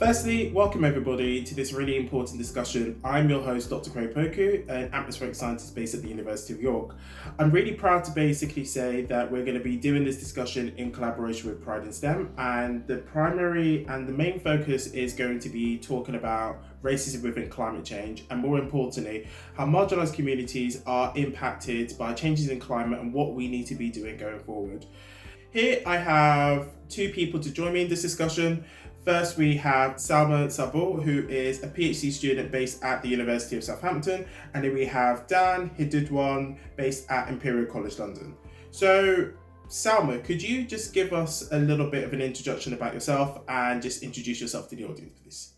Firstly, welcome everybody to this really important discussion. I'm your host, Dr. Craig Poku, an atmospheric scientist based at the University of York. I'm really proud to basically say that we're going to be doing this discussion in collaboration with PrideInSTEM, and the primary and the main focus is going to be talking about racism within climate change, and more importantly, how marginalised communities are impacted by changes in climate and what we need to be doing going forward. Here I have two people to join me in this discussion. First, we have Salma Sabur, who is a PhD student based at the University of Southampton, and then we have Dan Hididwan, based at Imperial College London. So, Salma, could you just give us a little bit of an introduction about yourself and just introduce yourself to the audience, please?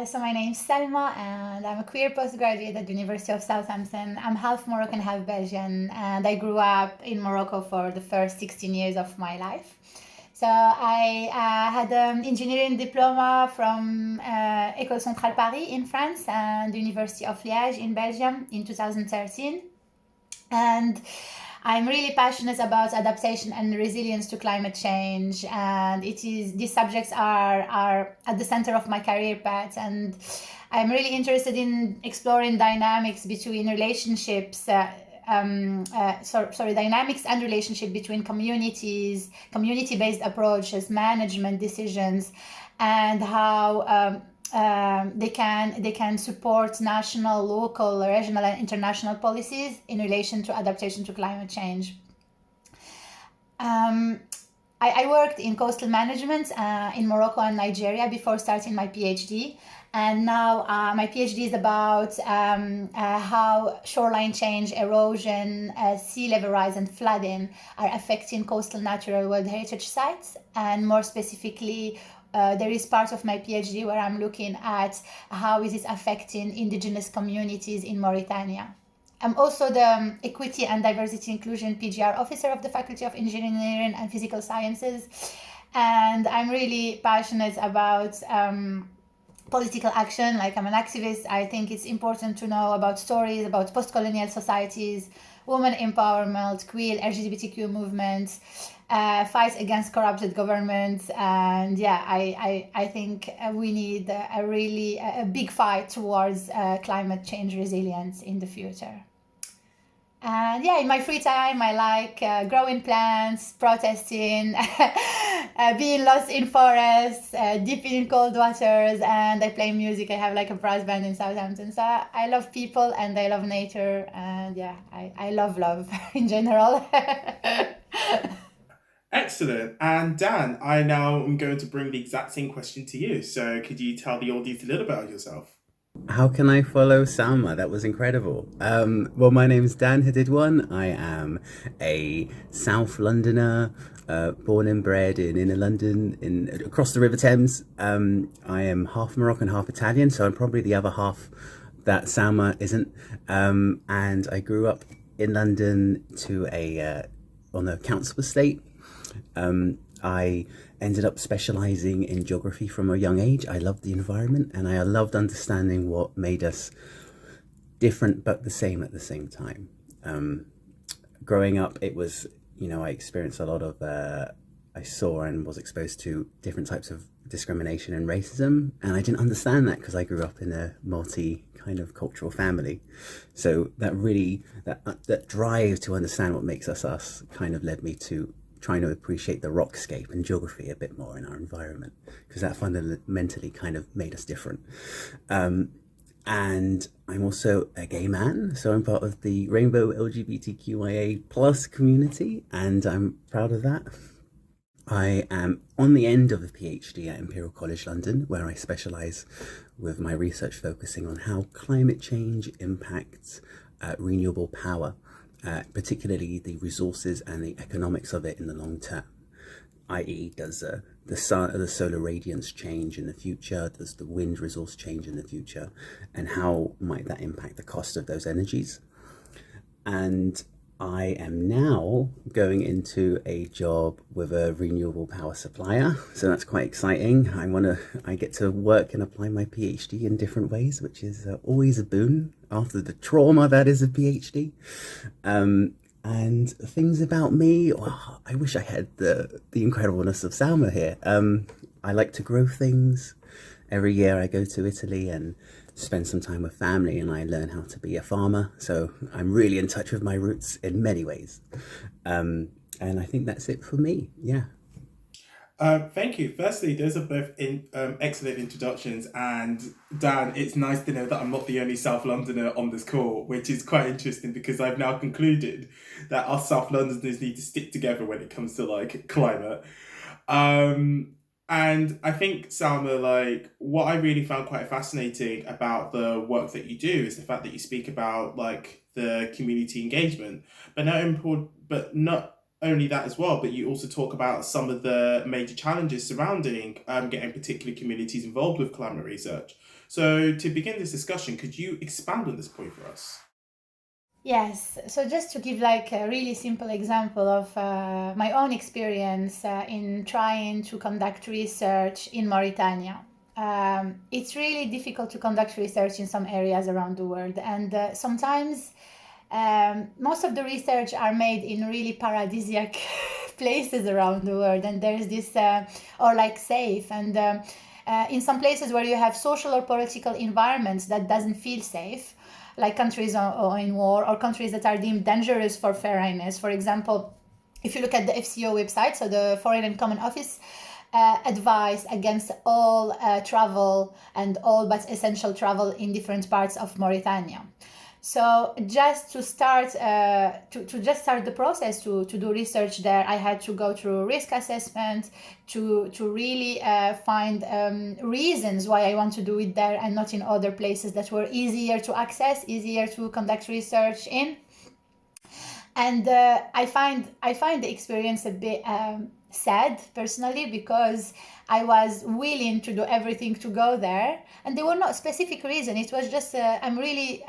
So my name's Salma, and I'm a queer postgraduate at the University of Southampton. I'm half Moroccan, half Belgian, and I grew up in Morocco for the first 16 years of my life. So I had an engineering diploma from École Centrale Paris in France and the University of Liège in Belgium in 2013. And I'm really passionate about adaptation and resilience to climate change, and these subjects are at the center of my career path, and I'm really interested in exploring dynamics between relationships. Dynamics and relationship between communities, community-based approaches, management decisions, and how they can support national, local, regional, and international policies in relation to adaptation to climate change. I worked in coastal management in Morocco and Nigeria before starting my PhD. And now my PhD is about how shoreline change, erosion, sea level rise, and flooding are affecting coastal natural world heritage sites. And more specifically, there is part of my PhD where I'm looking at how is it affecting indigenous communities in Mauritania. I'm also the Equity and Diversity Inclusion PGR Officer of the Faculty of Engineering and Physical Sciences. And I'm really passionate about political action. Like, I'm an activist. I think it's important to know about stories about post-colonial societies, women empowerment, queer, LGBTQ movements, fight against corrupted governments, and I think we need a big fight towards climate change resilience in the future. And in my free time, I like growing plants, protesting, being lost in forests, dipping in cold waters, and I play music. I have like a brass band in Southampton. So I love people and I love nature, and I love in general. Excellent. And Dan, I now am going to bring the exact same question to you. So could you tell the audience a little bit about yourself? How can I follow Salma? That was incredible. Well, my name is Dan Hididwan. I am a South Londoner, born and bred in inner London, across the River Thames. I am half Moroccan, half Italian, so I'm probably the other half that Salma isn't. And I grew up in London on the council estate. I ended up specializing in geography from a young age. I loved the environment and I loved understanding what made us different but the same at the same time. Growing up, it was, I experienced a lot of, I saw and was exposed to different types of discrimination and racism, and I didn't understand that because I grew up in a multi kind of cultural family. So that really, that drive to understand what makes us kind of led me to trying to appreciate the rockscape and geography a bit more in our environment, because that fundamentally kind of made us different. And I'm also a gay man, so I'm part of the Rainbow LGBTQIA plus community, and I'm proud of that. I am on the end of a PhD at Imperial College London, where I specialise with my research focusing on how climate change impacts renewable power, particularly the resources and the economics of it in the long term, i.e. does the solar radiance change in the future, does the wind resource change in the future, and how might that impact the cost of those energies. And I am now going into a job with a renewable power supplier, so that's quite exciting. I get to work and apply my PhD in different ways, which is always a boon after the trauma that is a PhD. And things about me, well, I wish I had the incredibleness of Salma here. I like to grow things. Every year I go to Italy and spend some time with family, and I learn how to be a farmer. So I'm really in touch with my roots in many ways. And I think that's it for me. Yeah. Thank you. Firstly, those are both excellent introductions. And Dan, it's nice to know that I'm not the only South Londoner on this call, which is quite interesting because I've now concluded that us South Londoners need to stick together when it comes to like climate. And I think, Salma, like what I really found quite fascinating about the work that you do is the fact that you speak about like the community engagement, but not only that as well, but you also talk about some of the major challenges surrounding getting particular communities involved with climate research. So to begin this discussion, could you expand on this point for us? Yes, so just to give like a really simple example of my own experience in trying to conduct research in Mauritania. It's really difficult to conduct research in some areas around the world, and sometimes most of the research are made in really paradisiac places around the world, and there's this or like safe and in some places where you have social or political environments that doesn't feel safe, like countries in war or countries that are deemed dangerous for foreigners. For example, if you look at the FCO website, so the Foreign and Common Office, advice against all travel and all but essential travel in different parts of Mauritania. So just to start to just start the process to do research there, I had to go through risk assessment to really find reasons why I want to do it there and not in other places that were easier to access, easier to conduct research in. And I find the experience a bit sad personally, because I was willing to do everything to go there, and there were not specific reason. It was just I'm really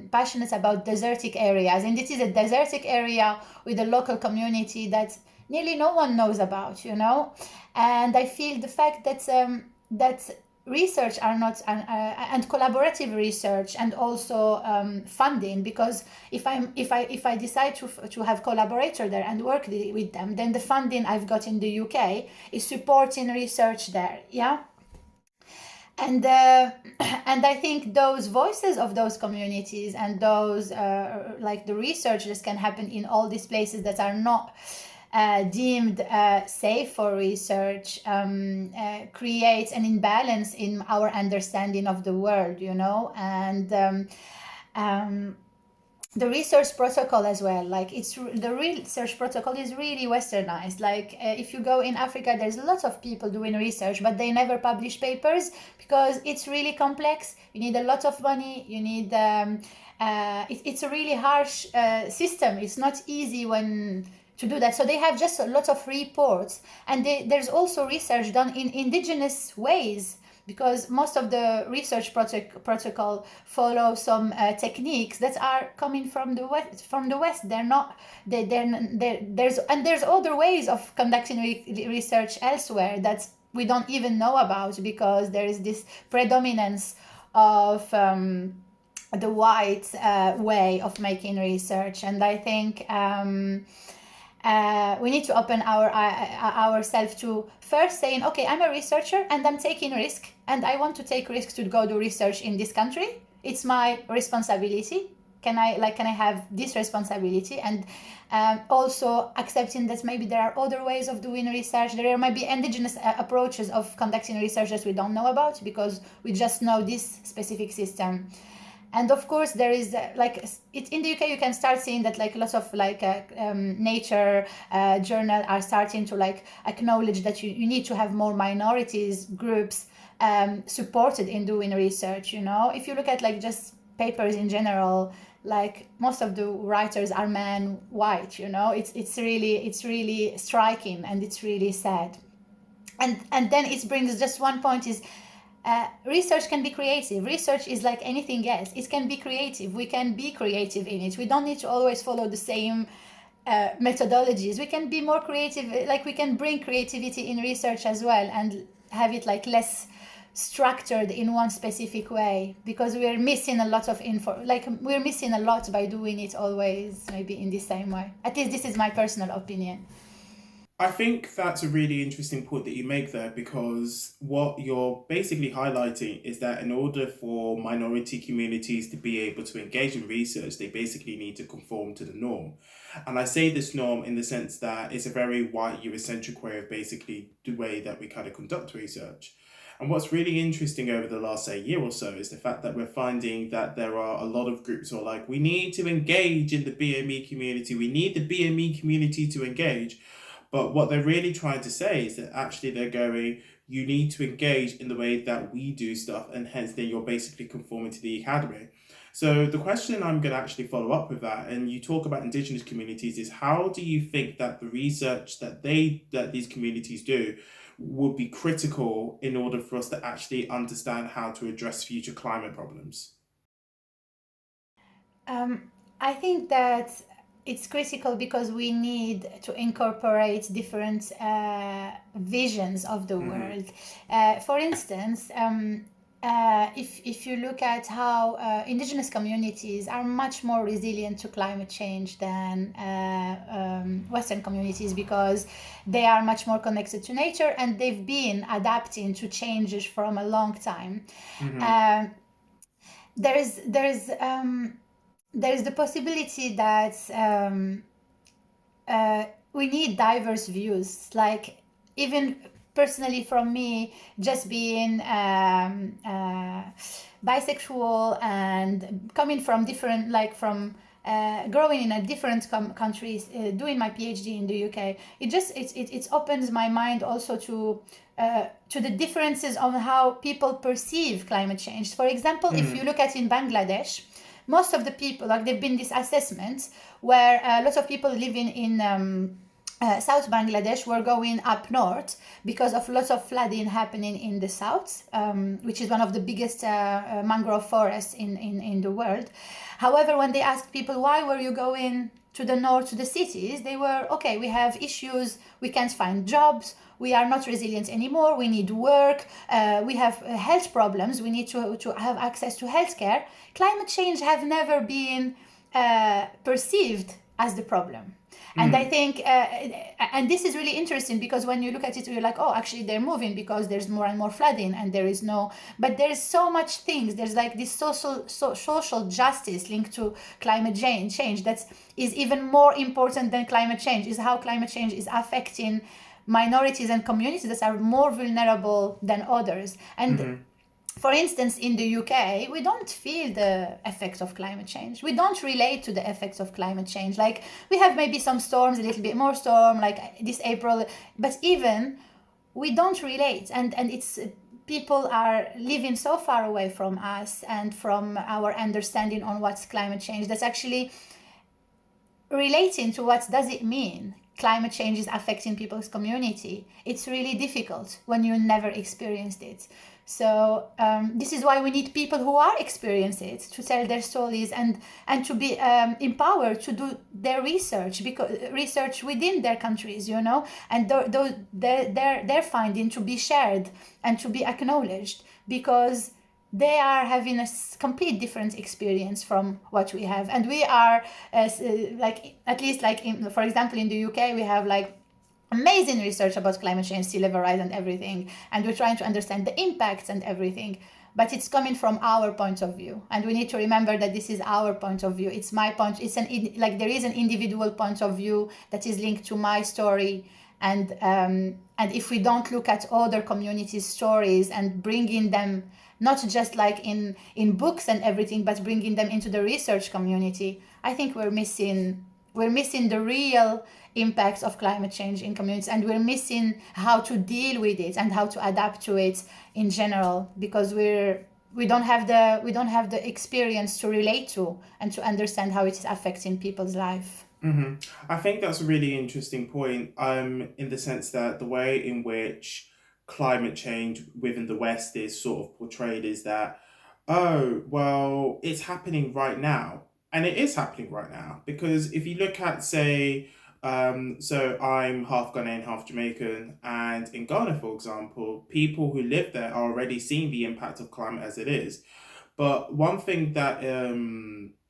passionate about desertic areas, and it is a desertic area with a local community that nearly no one knows about, and I feel the fact that research are not and collaborative research and also funding, because if I decide to have collaborator there and work with them, then the funding I've got in the UK is supporting research there, yeah. And and I think those voices of those communities and those like the research that can happen in all these places that are not deemed safe for research creates an imbalance in our understanding of the world, and the research protocol as well, like the research protocol is really westernized. Like if you go in Africa, there's a lot of people doing research, but they never publish papers because it's really complex. You need a lot of money, you need it's a really harsh system. It's not easy when to do that, so they have just a lot of reports, and there's also research done in indigenous ways, because most of the research protocol follow some techniques that are coming from the west. They're not there's other ways of conducting research elsewhere that we don't even know about, because there is this predominance of the white way of making research. And I think we need to open ourselves to first saying, okay, I'm a researcher and I'm taking risk, and I want to take risks to go do research in this country. It's my responsibility. Can I have this responsibility? And also accepting that maybe there are other ways of doing research. There might be indigenous approaches of conducting research that we don't know about, because we just know this specific system. And of course, there is in the UK, you can start seeing that like lots of nature journal are starting to acknowledge that you need to have more minorities groups supported in doing research. If you look at just papers in general, most of the writers are men, white. It's really striking, and it's really sad. And then it brings just one point is, research can be creative. Research is like anything else. It can be creative. We can be creative in it. We don't need to always follow the same methodologies. We can be more creative. We can bring creativity in research as well, and have it less structured in one specific way, because we're missing a lot of info. Like, we're missing a lot by doing it always maybe in the same way. At least this is my personal opinion. I think that's a really interesting point that you make there, because what you're basically highlighting is that in order for minority communities to be able to engage in research, they basically need to conform to the norm. And I say this norm in the sense that it's a very white Eurocentric way of basically the way that we kind of conduct research. And what's really interesting over the last, say, year or so is the fact that we're finding that there are a lot of groups who are like, we need to engage in the BME community, we need the BME community to engage. But what they're really trying to say is that actually they're going, you need to engage in the way that we do stuff, and hence then you're basically conforming to the academy. So the question I'm going to actually follow up with that, and you talk about Indigenous communities, is how do you think that the research that these communities do would be critical in order for us to actually understand how to address future climate problems? I think that it's critical because we need to incorporate different visions of the world. For instance, if you look at how indigenous communities are much more resilient to climate change than Western communities, because they are much more connected to nature and they've been adapting to changes from a long time. There's the possibility that we need diverse views. Like, even personally from me, just being bisexual and coming from different, like from growing in a different countries, doing my PhD in the UK, it opens my mind also to the differences on how people perceive climate change. For example, if you look at in Bangladesh, most of the people, like, there've been this assessment where lots of people living in South Bangladesh were going up north because of lots of flooding happening in the south, which is one of the biggest mangrove forests in the world. However, when they asked people, why were you going to the north, to the cities, they were, okay, we have issues, we can't find jobs, we are not resilient anymore, we need work, we have health problems, we need to have access to healthcare. Climate change have never been perceived as the problem. And I think, and this is really interesting, because when you look at it, you're like, oh, actually they're moving because there's more and more flooding and there is no, but there's so much things. There's like this social justice linked to climate change that is even more important than climate change, is how climate change is affecting minorities and communities that are more vulnerable than others. And for instance, in the UK, we don't feel the effects of climate change. We don't relate to the effects of climate change. Like, we have maybe some storms, a little bit more storm, like this April, but even we don't relate. And it's, people are living so far away from us and from our understanding on what's climate change, that's actually relating to what does it mean climate change is affecting people's community. It's really difficult when you never experienced it. So this is why we need people who are experiencing it to tell their stories and to be empowered to do their research, because research within their countries, you know, and their finding to be shared and to be acknowledged, because they are having a complete different experience from what we have. And we are like, at least like for example in the UK, we have like amazing research about climate change, sea level rise and everything, and we're trying to understand the impacts and everything, but it's coming from our point of view, and we need to remember that this is our point of view. It's my point, it's like there is an individual point of view that is linked to my story, and if we don't look at other communities' stories and bringing them not just like in books and everything, but bringing them into the research community, I think we're missing the real impacts of climate change in communities, and we're missing how to deal with it and how to adapt to it in general, because we don't have the experience to relate to and to understand how it is affecting people's life. I think that's a really interesting point, in the sense that the way in which climate change within the West is sort of portrayed is that, oh, well, it's happening right now. And it is happening right now, because if you look at, say, So I'm half Ghanaian, half Jamaican, and in Ghana, for example, people who live there are already seeing the impact of climate as it is. But one thing that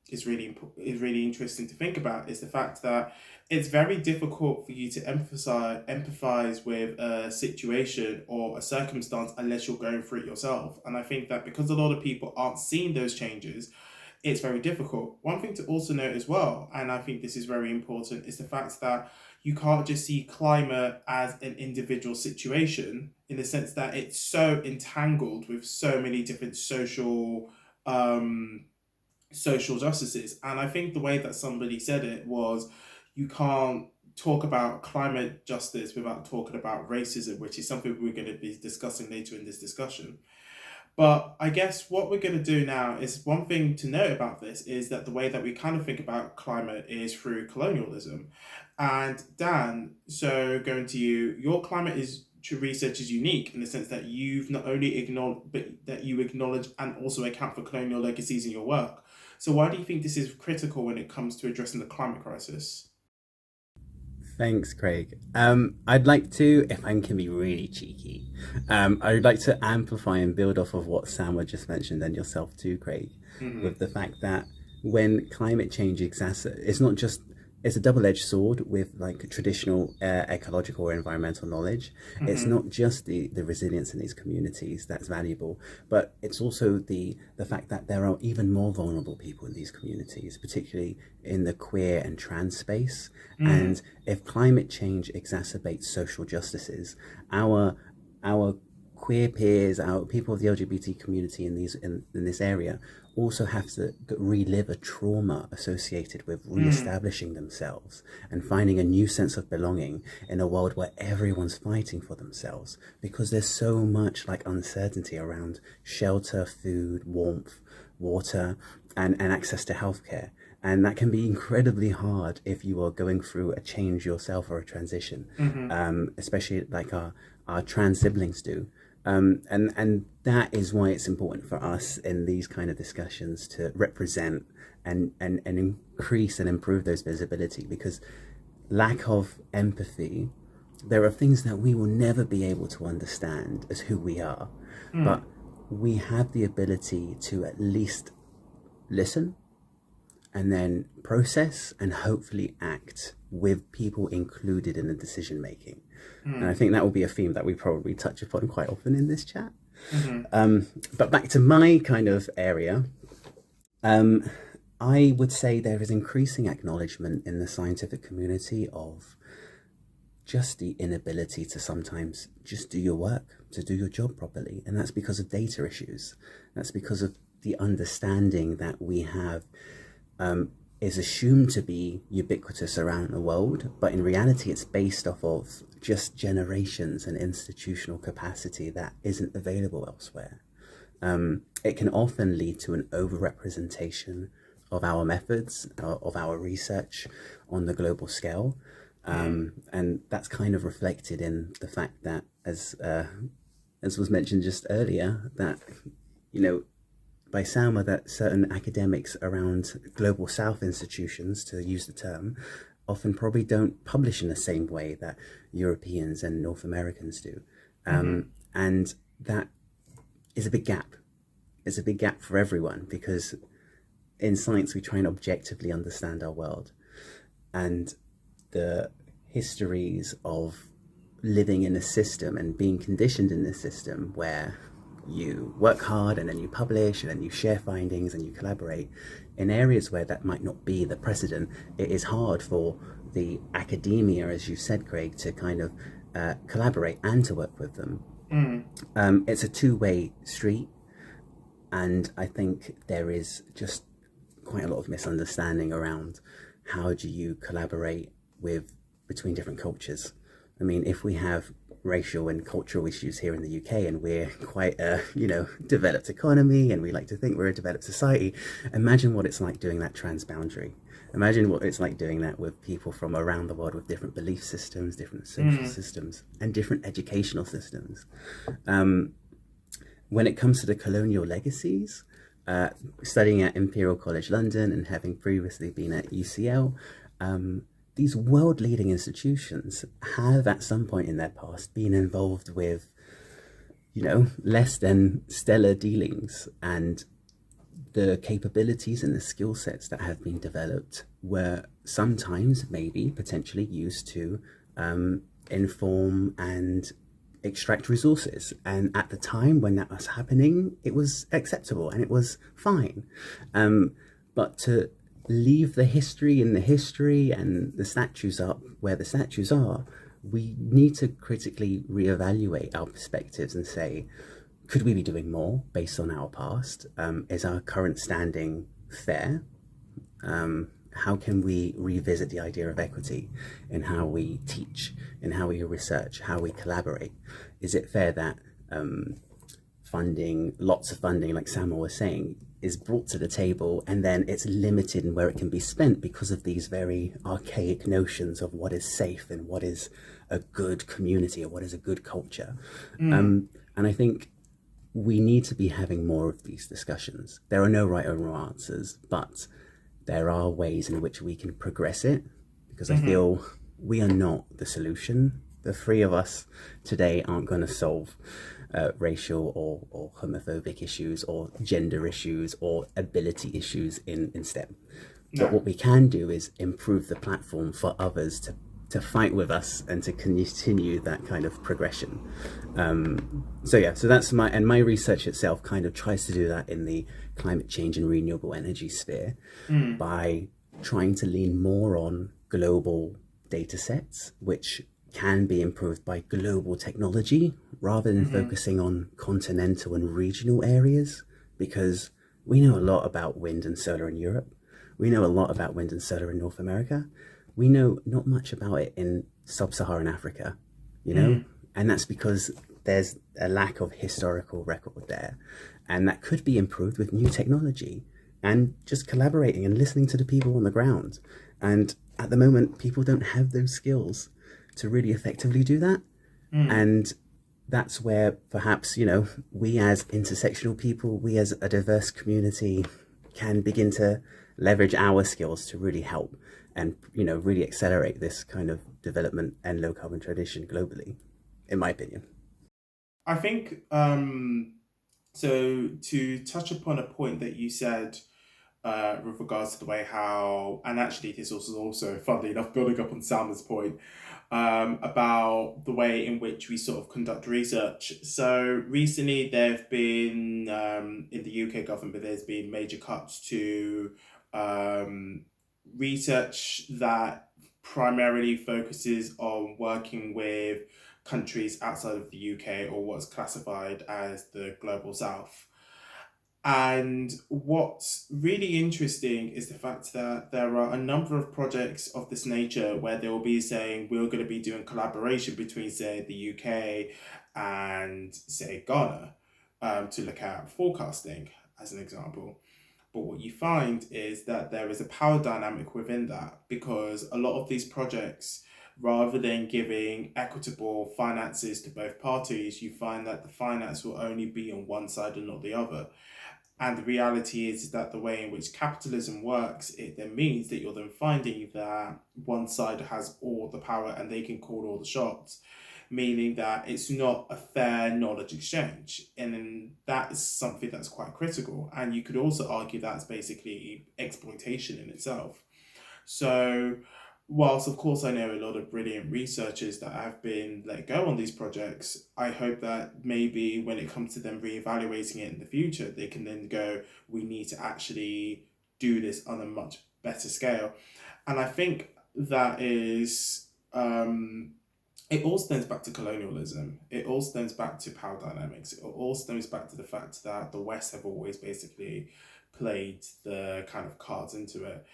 is really interesting to think about is the fact that it's very difficult for you to empathize with a situation or a circumstance unless you're going through it yourself. And I think that because a lot of people aren't seeing those changes, it's very difficult. One thing to also note as well, and I think this is very important, is the fact that you can't just see climate as an individual situation in the sense that it's so entangled with so many different um, social justices. And I think the way that somebody said it was, you can't talk about climate justice without talking about racism, which is something we're going to be discussing later in this discussion. But I guess what we're going to do now is one thing to note about this is that the way that we kind of think about climate is through colonialism. And Dan, so going to you, your climate is to research is unique in the sense that you've not only acknowledged, but that you acknowledge and also account for colonial legacies in your work. So why do you think this is critical when it comes to addressing the climate crisis? Thanks, Craig. I'd like to, if I can be really cheeky, I'd like to amplify and build off of what Salma just mentioned and yourself too, Craig, with the fact that when climate change it's not just, it's a double-edged sword with like traditional ecological or environmental knowledge. It's not just the resilience in these communities that's valuable, but it's also the fact that there are even more vulnerable people in these communities, particularly in the queer and trans space. And if climate change exacerbates social justices, our queer peers, our people of the LGBT community in this area also have to relive a trauma associated with re-establishing themselves and finding a new sense of belonging in a world where everyone's fighting for themselves, because there's so much like uncertainty around shelter, food, warmth, water, and access to healthcare. And that can be incredibly hard if you are going through a change yourself or a transition, especially like our trans siblings do. And that is why it's important for us in these kind of discussions to represent and increase and improve those visibility, because lack of empathy, there are things that we will never be able to understand as who we are, but we have the ability to at least listen and then process and hopefully act with people included in the decision making. And I think that will be a theme that we probably touch upon quite often in this chat. But back to my kind of area, I would say there is increasing acknowledgement in the scientific community of just the inability to sometimes just do your work, to do your job properly. And that's because of data issues. That's because of the understanding that we have is assumed to be ubiquitous around the world, but in reality it's based off of just generations and institutional capacity that isn't available elsewhere. It can often lead to an overrepresentation of our methods, of our research on the global scale. And that's kind of reflected in the fact that, as was mentioned just earlier, that, you know, by Salma, that certain academics around global south institutions, to use the term, often probably don't publish in the same way that Europeans and North Americans do. And that is a big gap. It's a big gap for everyone, because in science we try and objectively understand our world. And the histories of living in a system and being conditioned in this system where you work hard and then you publish and then you share findings and you collaborate in areas where that might not be the precedent, it is hard for the academia, as you said, Craig, to kind of collaborate and to work with them. It's a two-way street, and I think there is just quite a lot of misunderstanding around how do you collaborate between different cultures. I mean, if we have racial and cultural issues here in the UK and we're quite a developed economy and we like to think we're a developed society, imagine what it's like doing that transboundary. Imagine what it's like doing that with people from around the world with different belief systems, different social systems, and different educational systems. When it comes to the colonial legacies, studying at Imperial College London and having previously been at UCL, these world-leading institutions have at some point in their past been involved with, less than stellar dealings, and the capabilities and the skill sets that have been developed were sometimes maybe potentially used to inform and extract resources. And at the time when that was happening, it was acceptable and it was fine. But to leave the history in the history and the statues up where the statues are, we need to critically reevaluate our perspectives and say, could we be doing more based on our past? Is our current standing fair? How can we revisit the idea of equity in how we teach, in how we research, how we collaborate? Is it fair that lots of funding, like Samuel was saying, is brought to the table and then it's limited in where it can be spent because of these very archaic notions of what is safe and what is a good community or what is a good culture? And I think we need to be having more of these discussions. There are no right or wrong answers, but there are ways in which we can progress it, because I feel we are not the solution. The three of us today aren't going to solve racial or homophobic issues or gender issues or ability issues in STEM. No. But what we can do is improve the platform for others to fight with us and to continue that kind of progression. So that's my research itself kind of tries to do that in the climate change and renewable energy sphere by trying to lean more on global data sets, which can be improved by global technology rather than focusing on continental and regional areas, because we know a lot about wind and solar in Europe. We know a lot about wind and solar in North America. We know not much about it in sub-Saharan Africa, and that's because there's a lack of historical record there. And that could be improved with new technology and just collaborating and listening to the people on the ground. And at the moment, people don't have those skills to really effectively do that. And that's where perhaps, we as intersectional people, we as a diverse community can begin to leverage our skills to really help and, really accelerate this kind of development and low carbon transition globally, in my opinion. I think, so to touch upon a point that you said with regards to the way how, and actually this was also, funnily enough, building up on Salma's point, about the way in which we sort of conduct research. So recently there have been, in the UK government, there's been major cuts to research that primarily focuses on working with countries outside of the UK, or what's classified as the Global South. And what's really interesting is the fact that there are a number of projects of this nature where they will be saying we're going to be doing collaboration between, say, the UK and, say, Ghana, to look at forecasting, as an example. But what you find is that there is a power dynamic within that, because a lot of these projects, rather than giving equitable finances to both parties, you find that the finance will only be on one side and not the other. And the reality is that the way in which capitalism works, it then means that you're then finding that one side has all the power and they can call all the shots, meaning that it's not a fair knowledge exchange. And then that is something that's quite critical. And you could also argue that's basically exploitation in itself. So whilst of course I know a lot of brilliant researchers that have been let go on these projects, I hope that maybe when it comes to them reevaluating it in the future, they can then go, we need to actually do this on a much better scale. And I think that is, it all stems back to colonialism. It all stems back to power dynamics. It all stems back to the fact that the West have always basically played the kind of cards into it.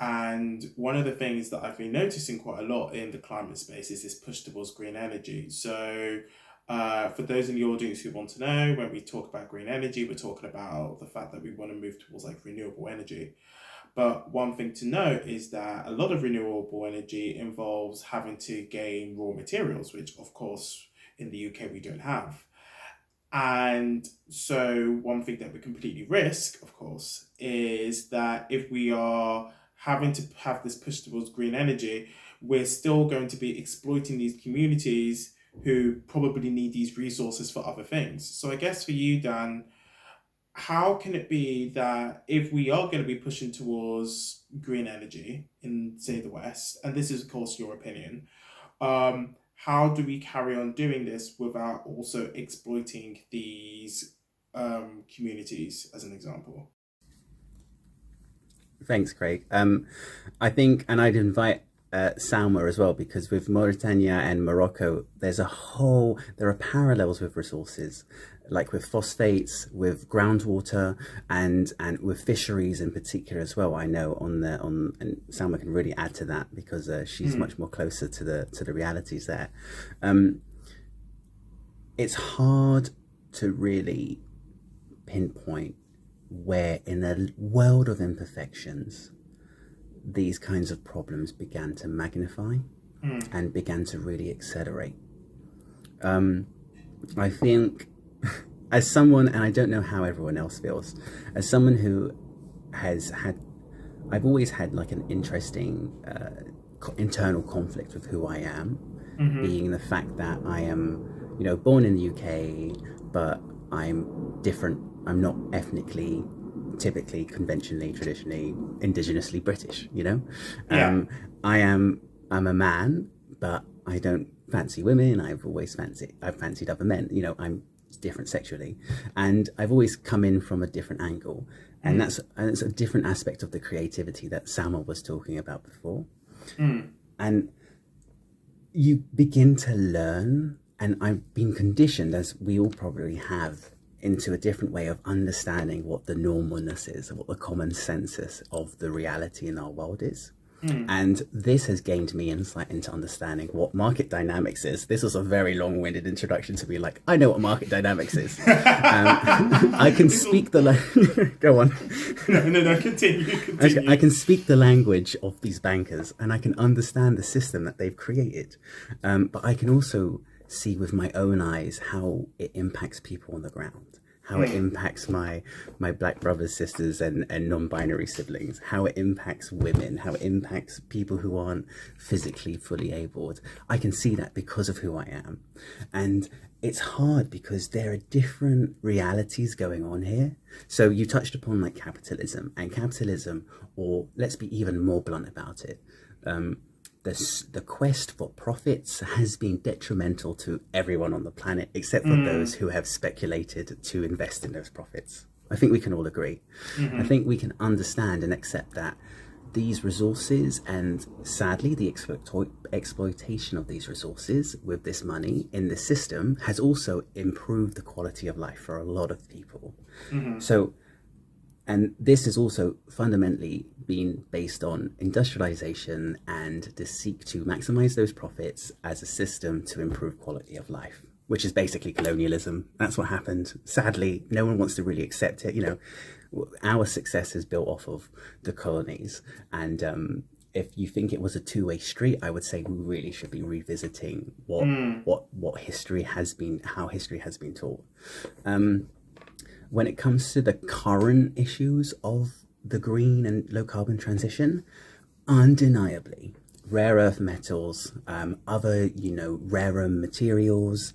And one of the things that I've been noticing quite a lot in the climate space is this push towards green energy. So for those in the audience who want to know, when we talk about green energy, we're talking about the fact that we want to move towards like renewable energy. But one thing to note is that a lot of renewable energy involves having to gain raw materials, which of course in the UK we don't have. And so one thing that we completely risk, of course, is that if we are having to have this push towards green energy, we're still going to be exploiting these communities who probably need these resources for other things. So I guess for you, Dan, how can it be that if we are going to be pushing towards green energy in, say, the West, and this is, of course, your opinion, how do we carry on doing this without also exploiting these communities, as an example? Thanks, Craig. I think, and I'd invite Salma as well, because with Mauritania and Morocco, there are parallels with resources, like with phosphates, with groundwater, and with fisheries in particular as well. I know and Salma can really add to that because she's much more closer to the realities there. It's hard to really pinpoint where in a world of imperfections these kinds of problems began to magnify and began to really accelerate. I think as someone, and I don't know how everyone else feels, as someone who I've always had like an interesting internal conflict with who I am, being the fact that I am, born in the UK, but I'm different. I'm not ethnically, typically, conventionally, traditionally, indigenously British, Yeah. I'm a man, but I don't fancy women. I've fancied other men, I'm different sexually. And I've always come in from a different angle. And that's a different aspect of the creativity that Salma was talking about before. And you begin to learn, and I've been conditioned, as we all probably have, into a different way of understanding what the normalness is, what the common census of the reality in our world is. And this has gained me insight into understanding what market dynamics is. This was a very long-winded introduction to be like, I know what market dynamics is. I can speak the go on. No, continue. I can speak the language of these bankers, and I can understand the system that they've created. But I can also see with my own eyes how it impacts people on the ground, how it impacts my black brothers, sisters, and non-binary siblings, how it impacts women, how it impacts people who aren't physically fully abled. I can see that because of who I am. And it's hard because there are different realities going on here. So you touched upon like capitalism, or let's be even more blunt about it, the quest for profits has been detrimental to everyone on the planet, except for those who have speculated to invest in those profits. I think we can all agree. I think we can understand and accept that these resources, and sadly the exploitation of these resources with this money in the system, has also improved the quality of life for a lot of people. And this has also fundamentally been based on industrialization and the seek to maximize those profits as a system to improve quality of life, which is basically colonialism. That's what happened. Sadly, no one wants to really accept it. Our success is built off of the colonies. And if you think it was a two-way street, I would say we really should be revisiting what history has been, how history has been taught. When it comes to the current issues of the green and low carbon transition, undeniably, rare earth metals, other, rarer materials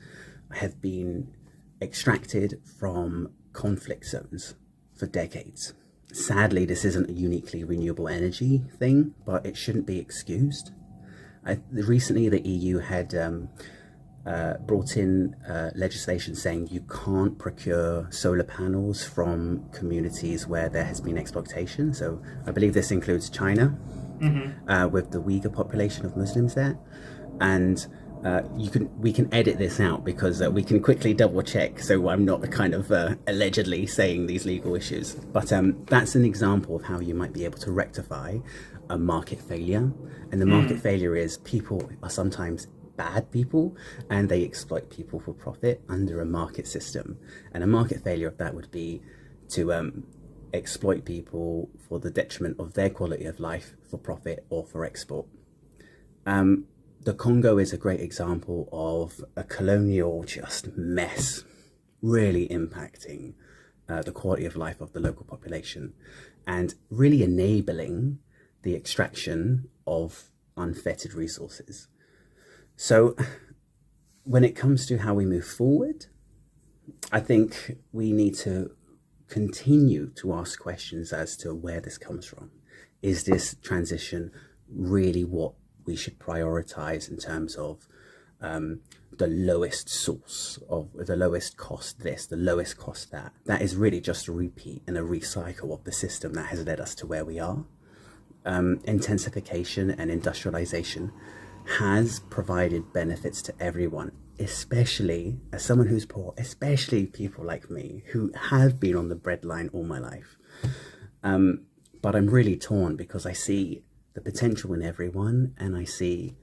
have been extracted from conflict zones for decades. Sadly, this isn't a uniquely renewable energy thing, but it shouldn't be excused. Recently, the EU had brought in legislation saying you can't procure solar panels from communities where there has been exploitation. So I believe this includes China, with the Uyghur population of Muslims there. And we can edit this out because we can quickly double check. So I'm not kind of allegedly saying these legal issues, but that's an example of how you might be able to rectify a market failure. And the market failure is people are sometimes bad people and they exploit people for profit under a market system. And a market failure of that would be to exploit people for the detriment of their quality of life for profit or for export. The Congo is a great example of a colonial just mess, really impacting the quality of life of the local population and really enabling the extraction of unfettered resources. So when it comes to how we move forward, I think we need to continue to ask questions as to where this comes from. Is this transition really what we should prioritize in terms of the lowest source of the lowest cost this, the lowest cost that? That is really just a repeat and a recycle of the system that has led us to where we are. Intensification and industrialization has provided benefits to everyone, especially as someone who's poor, especially people like me who have been on the breadline all my life. But I'm really torn because I see the potential in everyone, and I see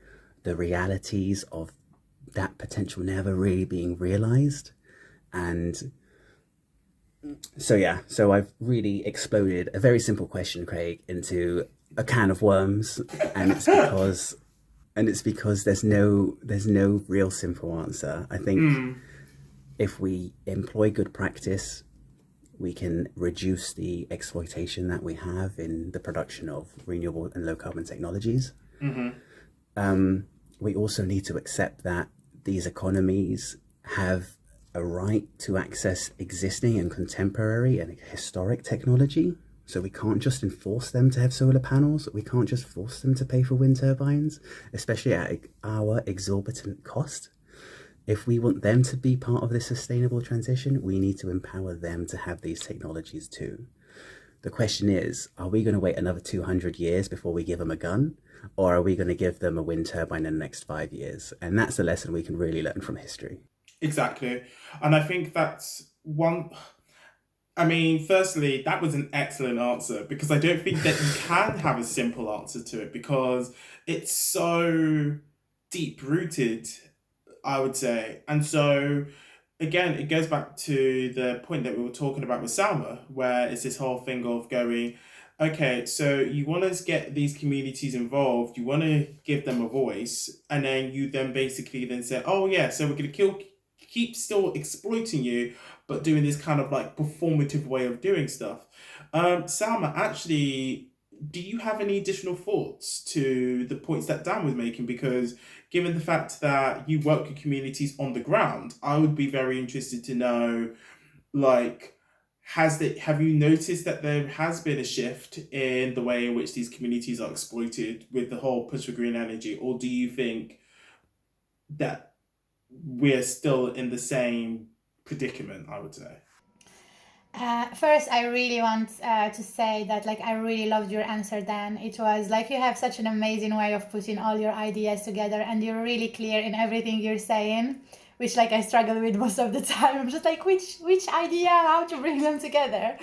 the realities of that potential never really being realized. And so I've really exploded a very simple question, Craig, into a can of worms, and it's because there's no real simple answer. I think if we employ good practice, we can reduce the exploitation that we have in the production of renewable and low carbon technologies. We also need to accept that these economies have a right to access existing and contemporary and historic technology. So we can't just enforce them to have solar panels. We can't just force them to pay for wind turbines, especially at our exorbitant cost. If we want them to be part of this sustainable transition, we need to empower them to have these technologies too. The question is, are we going to wait another 200 years before we give them a gun? Or are we going to give them a wind turbine in the next 5 years? And that's a lesson we can really learn from history. Exactly. And I think that's one... I mean, firstly, that was an excellent answer, because I don't think that you can have a simple answer to it, because it's so deep-rooted, I would say. And so, again, it goes back to the point that we were talking about with Salma, where it's this whole thing of going, okay, so you want to get these communities involved, you want to give them a voice, and then you then basically then say, oh yeah, so we're going to keep still exploiting you, but doing this kind of like performative way of doing stuff. Salma, actually, do you have any additional thoughts to the points that Dan was making? Because given the fact that you work with communities on the ground, I would be very interested to know, like, have you noticed that there has been a shift in the way in which these communities are exploited with the whole push for green energy? Or do you think that we're still in the same predicament, I would say? First, I really want to say that, like, I really loved your answer, Dan. It was like you have such an amazing way of putting all your ideas together, and you're really clear in everything you're saying, which, like, I struggle with most of the time. I'm just like, which idea, how to bring them together.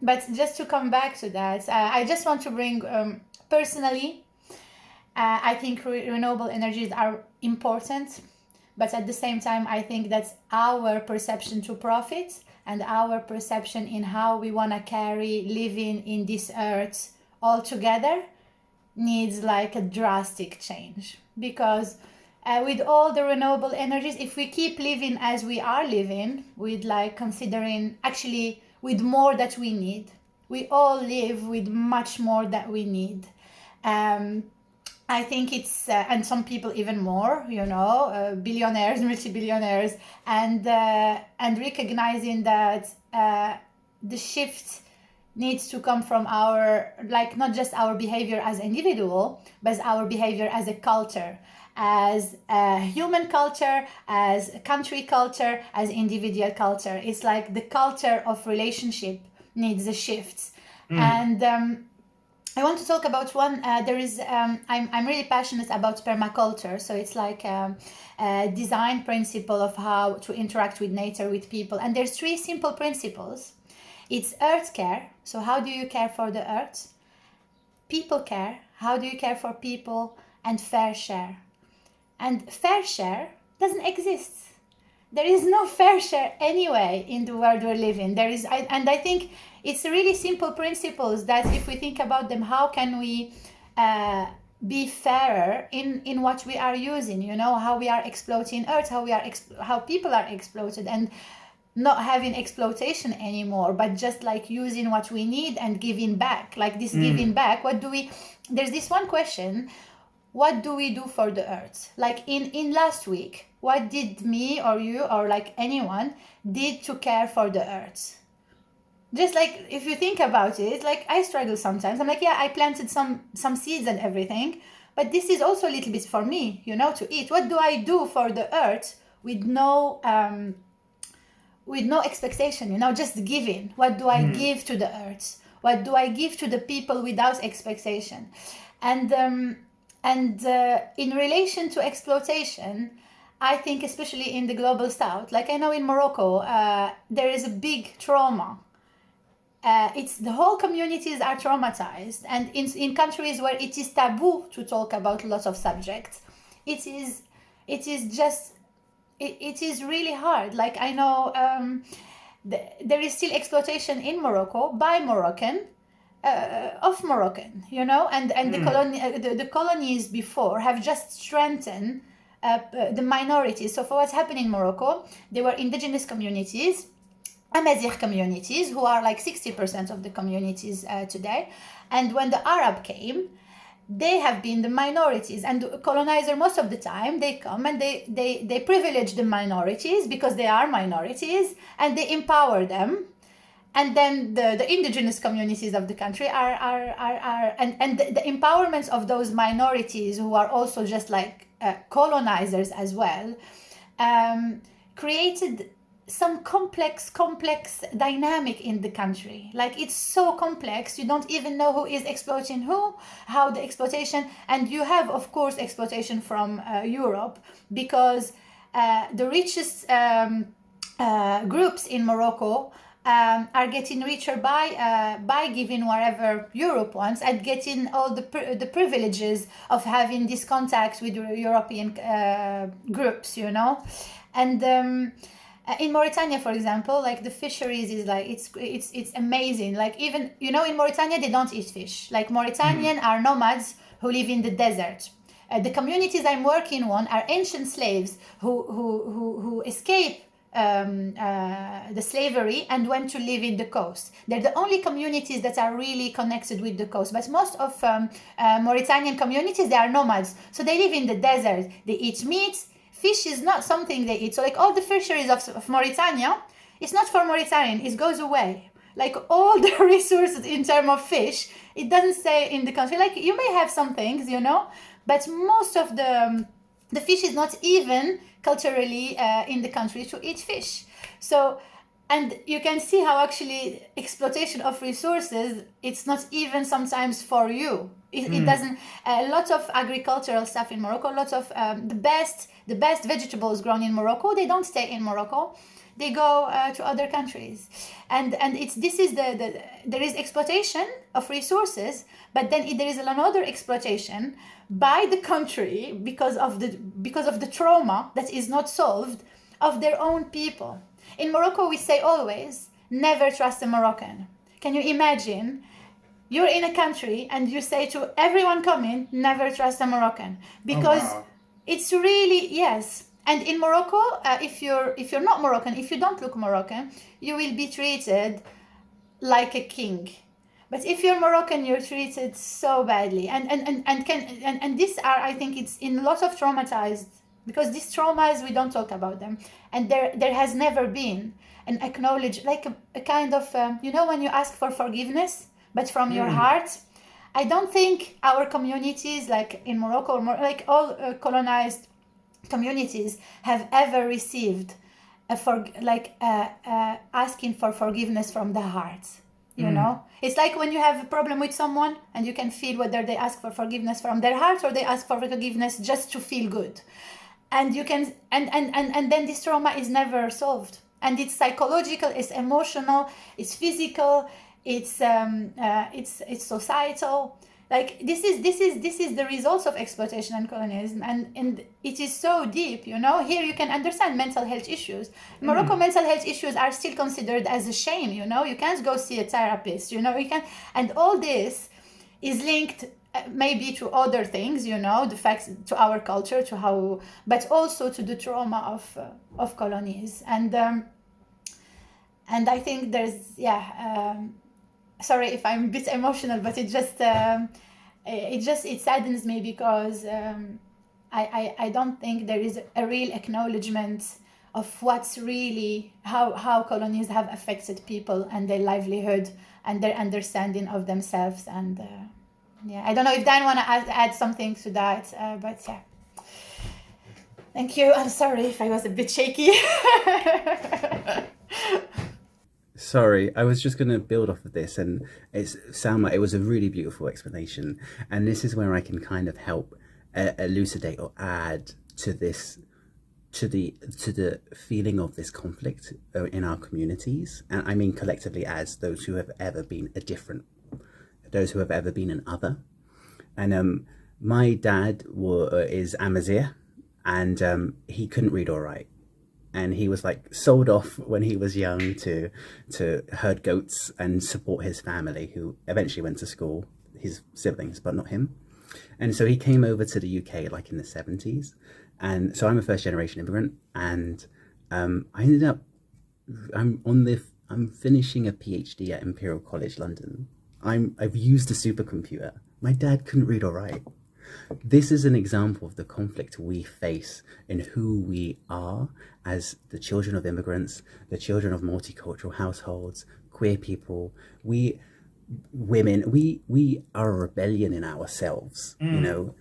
But just to come back to that, I just want to bring, personally, I think renewable energies are important, but at the same time, I think that our perception to profit and our perception in how we want to carry living in this earth all together needs like a drastic change. Because with all the renewable energies, if we keep living as we are living, with like considering actually with more that we need, we all live with much more that we need. I think it's, and some people even more, billionaires, multi-billionaires, and recognizing that the shift needs to come from our, like, not just our behavior as individual, but our behavior as a culture, as a human culture, as a country culture, as individual culture. It's like the culture of relationship needs a shift. And I want to talk about one. I'm really passionate about permaculture. So it's like a design principle of how to interact with nature, with people. And there's 3 simple principles. It's earth care. So how do you care for the earth? People care. How do you care for people? And fair share. And fair share doesn't exist. There is no fair share anyway in the world we're living. I think it's really simple principles that if we think about them, how can we be fairer in what we are using, how we are exploiting earth, how people are exploited. And not having exploitation anymore, but just like using what we need and giving back. Like this giving back, there's this one question, what do we do for the earth? Like in last week, what did me or you or like anyone did to care for the earth? Just like if you think about it, like I struggle sometimes. I'm like, yeah, I planted some seeds and everything, but this is also a little bit for me, to eat. What do I do for the earth with no expectation, just giving? What do I give to the earth? What do I give to the people without expectation? And in relation to exploitation, I think especially in the global south, like I know in Morocco, there is a big trauma. It's the whole communities are traumatized, and in countries where it is taboo to talk about lots of subjects, it is really hard. Like I know there is still exploitation in Morocco by Moroccan of Moroccan, and the colonies before have just strengthened the minorities. So for what's happening in Morocco, there were indigenous communities, Amazigh communities, who are like 60% of the communities today. And when the Arab came, they have been the minorities, and the colonizer, most of the time, they come and they privilege the minorities because they are minorities, and they empower them. And then the indigenous communities of the country and the empowerment of those minorities, who are also just like colonizers as well, created some complex dynamic in the country. Like it's so complex, you don't even know who is exploiting who, how the exploitation. And you have, of course, exploitation from Europe, because the richest groups in Morocco are getting richer by giving whatever Europe wants, and getting all the privileges of having this contact with European groups, and in Mauritania, for example, like the fisheries is like it's amazing. Like even in Mauritania they don't eat fish. Like Mauritanian are nomads who live in the desert. The communities I'm working on are ancient slaves who escaped the slavery and went to live in the coast. They're the only communities that are really connected with the coast. But most of Mauritanian communities, they are nomads. So they live in the desert. They eat meat. Fish is not something they eat. So like all the fisheries of Mauritania, it's not for Mauritanian, it goes away. Like all the resources in terms of fish, it doesn't stay in the country. Like you may have some things, but most of the fish is not even culturally in the country to eat fish. So, and you can see how actually exploitation of resources, it's not even sometimes for you. It doesn't. A lot of agricultural stuff in Morocco, lots of the best vegetables grown in Morocco, they don't stay in Morocco. They go to other countries, and there is exploitation of resources, but then there is another exploitation by the country because of the trauma that is not solved of their own people. In Morocco, we say always, never trust a Moroccan. Can you imagine? You're in a country and you say to everyone coming, never trust a Moroccan, because it's really, yes. And in Morocco, if you're not Moroccan, if you don't look Moroccan, you will be treated like a king. But if you're Moroccan, you're treated so badly. And these are, I think, it's in lots of traumatized, because these traumas, we don't talk about them. And there has never been an acknowledge, like a kind of, when you ask for forgiveness, but from your heart. I don't think our communities, like in Morocco, or like all colonized communities, have ever received asking for forgiveness from the heart. It's like when you have a problem with someone and you can feel whether they ask for forgiveness from their heart or they ask for forgiveness just to feel good. And you can and then this trauma is never solved. And it's psychological, it's emotional, it's physical, it's societal. Like this is the results of exploitation and colonialism, and it is so deep. Here you can understand mental health issues. In Morocco, mental health issues are still considered as a shame. You can't go see a therapist. You can, and all this is linked maybe to other things. The facts, to our culture, to how, but also to the trauma of colonies. And and I think there's sorry if I'm a bit emotional, but it saddens me because I don't think there is a real acknowledgement of what's really how colonies have affected people and their livelihood and their understanding of themselves. And I don't know if Dan want to add something to that, but yeah. Thank you. I'm sorry if I was a bit shaky. Sorry, I was just going to build off of this, and it's Salma. It was a really beautiful explanation, and this is where I can kind of help elucidate or add to this, to the feeling of this conflict in our communities, and I mean collectively as those who have ever been a different, those who have ever been an other. And my dad is Amazigh, and he couldn't read or write. And he was like sold off when he was young to herd goats and support his family, who eventually went to school, his siblings, but not him. And so he came over to the UK like in the 70s. And so I'm a first generation immigrant, and I ended up, I'm finishing a PhD at Imperial College London. I've used a supercomputer. My dad couldn't read or write. This is an example of the conflict we face in who we are as the children of immigrants, the children of multicultural households, queer people. Women, we are a rebellion in ourselves. You know,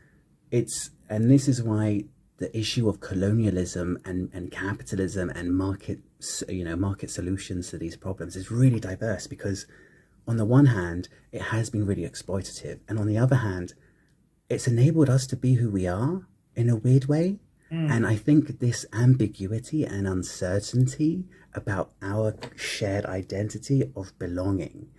and this is why the issue of colonialism and capitalism and market solutions to these problems is really diverse, because on the one hand, it has been really exploitative, and on the other hand, it's enabled us to be who we are in a weird way. And I think this ambiguity and uncertainty about our shared identity of belonging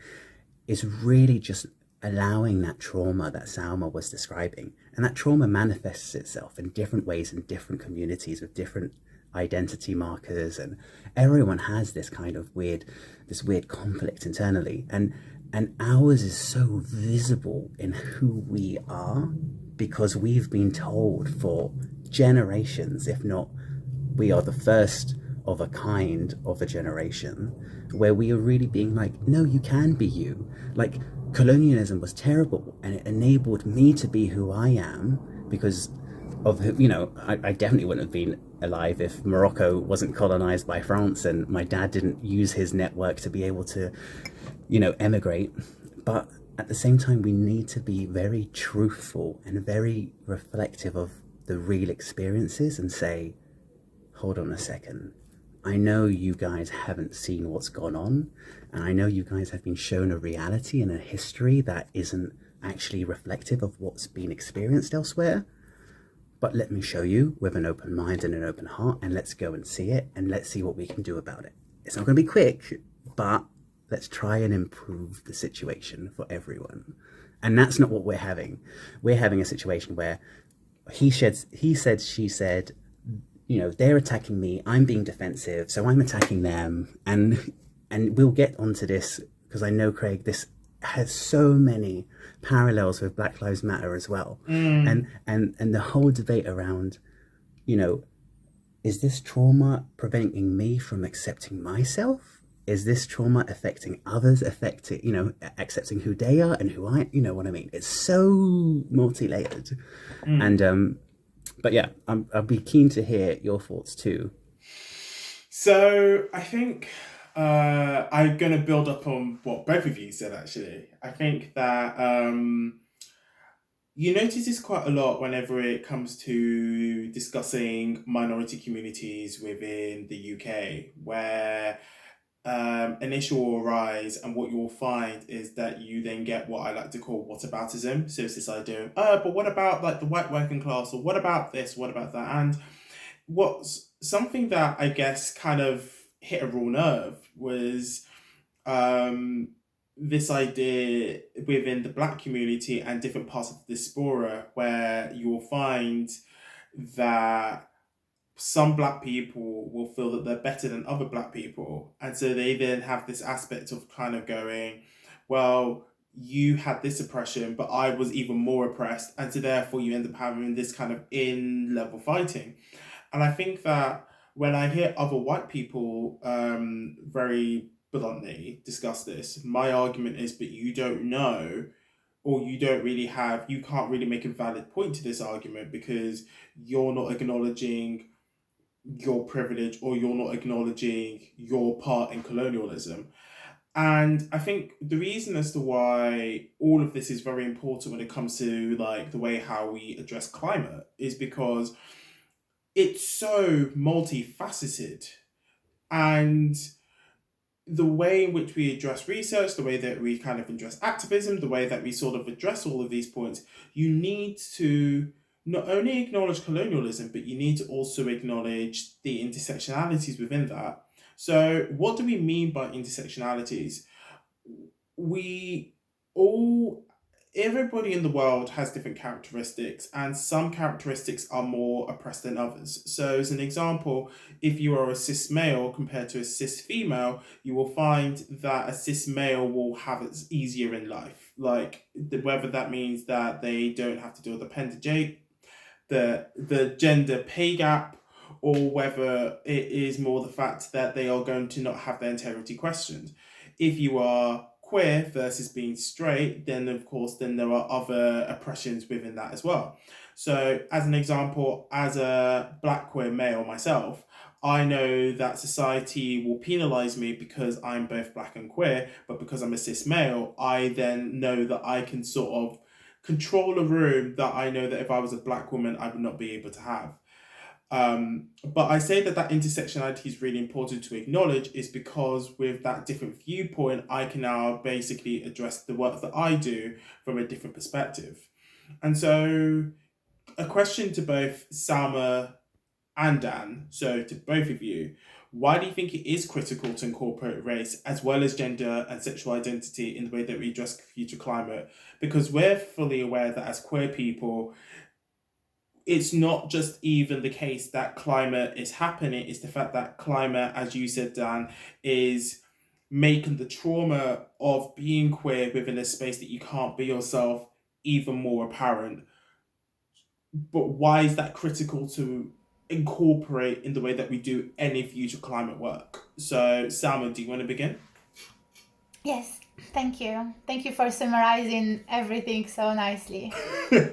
is really just allowing that trauma that Salma was describing. And that trauma manifests itself in different ways in different communities with different identity markers, and everyone has this kind of weird conflict internally. And ours is so visible in who we are because we've been told for generations, if not we are the first of a kind of a generation, where we are really being like, no, you can be you. Like, colonialism was terrible and it enabled me to be who I am because of, I definitely wouldn't have been alive if Morocco wasn't colonized by France and my dad didn't use his network to be able to, emigrate. But at the same time, we need to be very truthful and very reflective of the real experiences and say, hold on a second. I know you guys haven't seen what's gone on, and I know you guys have been shown a reality and a history that isn't actually reflective of what's been experienced elsewhere. But let me show you with an open mind and an open heart, and let's go and see it, and let's see what we can do about it. It's not going to be quick, but let's try and improve the situation for everyone. And that's not what we're having. We're having a situation where he said, she said, they're attacking me, I'm being defensive, so I'm attacking them. And we'll get onto this, because I know, Craig, this has so many parallels with Black Lives Matter as well. And the whole debate around, is this trauma preventing me from accepting myself? Is this trauma affecting others, accepting who they are and who I, what I mean? It's so multi-layered. And, but yeah, I'd be keen to hear your thoughts too. So I think I'm going to build up on what both of you said, actually. I think that you notice this quite a lot whenever it comes to discussing minority communities within the UK, where an issue will arise, and what you'll find is that you then get what I like to call whataboutism. So it's this idea of, but what about like the white working class, or what about this, what about that? And what's something that I guess kind of hit a raw nerve was this idea within the Black community and different parts of the diaspora, where you'll find that some Black people will feel that they're better than other Black people. And so they then have this aspect of kind of going, well, you had this oppression, but I was even more oppressed. And so therefore you end up having this kind of in-level fighting. And I think that when I hear other white people very bluntly discuss this. My argument is, but you don't know, or you can't really make a valid point to this argument because you're not acknowledging your privilege or you're not acknowledging your part in colonialism. And I think the reason as to why all of this is very important when it comes to like the way how we address climate is because it's so multifaceted. And the way in which we address research, the way that we kind of address activism, the way that we sort of address all of these points, you need to not only acknowledge colonialism, but you need to also acknowledge the intersectionalities within that. So, what do we mean by intersectionalities? We all, everybody in the world has different characteristics, and some characteristics are more oppressed than others. So, as an example, if you are a cis male compared to a cis female, you will find that a cis male will have it easier in life. Like, whether that means that they don't have to deal with the gender pay gap, or whether it is more the fact that they are going to not have their integrity questioned. If you are queer versus being straight, then of course then there are other oppressions within that as well. So as an example, as a black queer male myself, I know that society will penalize me because I'm both black and queer, but because I'm a cis male, I then know that I can sort of control a room that I know that if I was a black woman, I would not be able to have. But I say that intersectionality is really important to acknowledge is because with that different viewpoint, I can now basically address the work that I do from a different perspective. And so a question to both Salma and Dan, so to both of you, why do you think it is critical to incorporate race as well as gender and sexual identity in the way that we address future climate? Because we're fully aware that as queer people, it's not just even the case that climate is happening, it's the fact that climate, as you said, Dan, is making the trauma of being queer within a space that you can't be yourself even more apparent. But why is that critical to incorporate in the way that we do any future climate work? So, Salma, do you want to begin? Yes, thank you. Thank you for summarizing everything so nicely.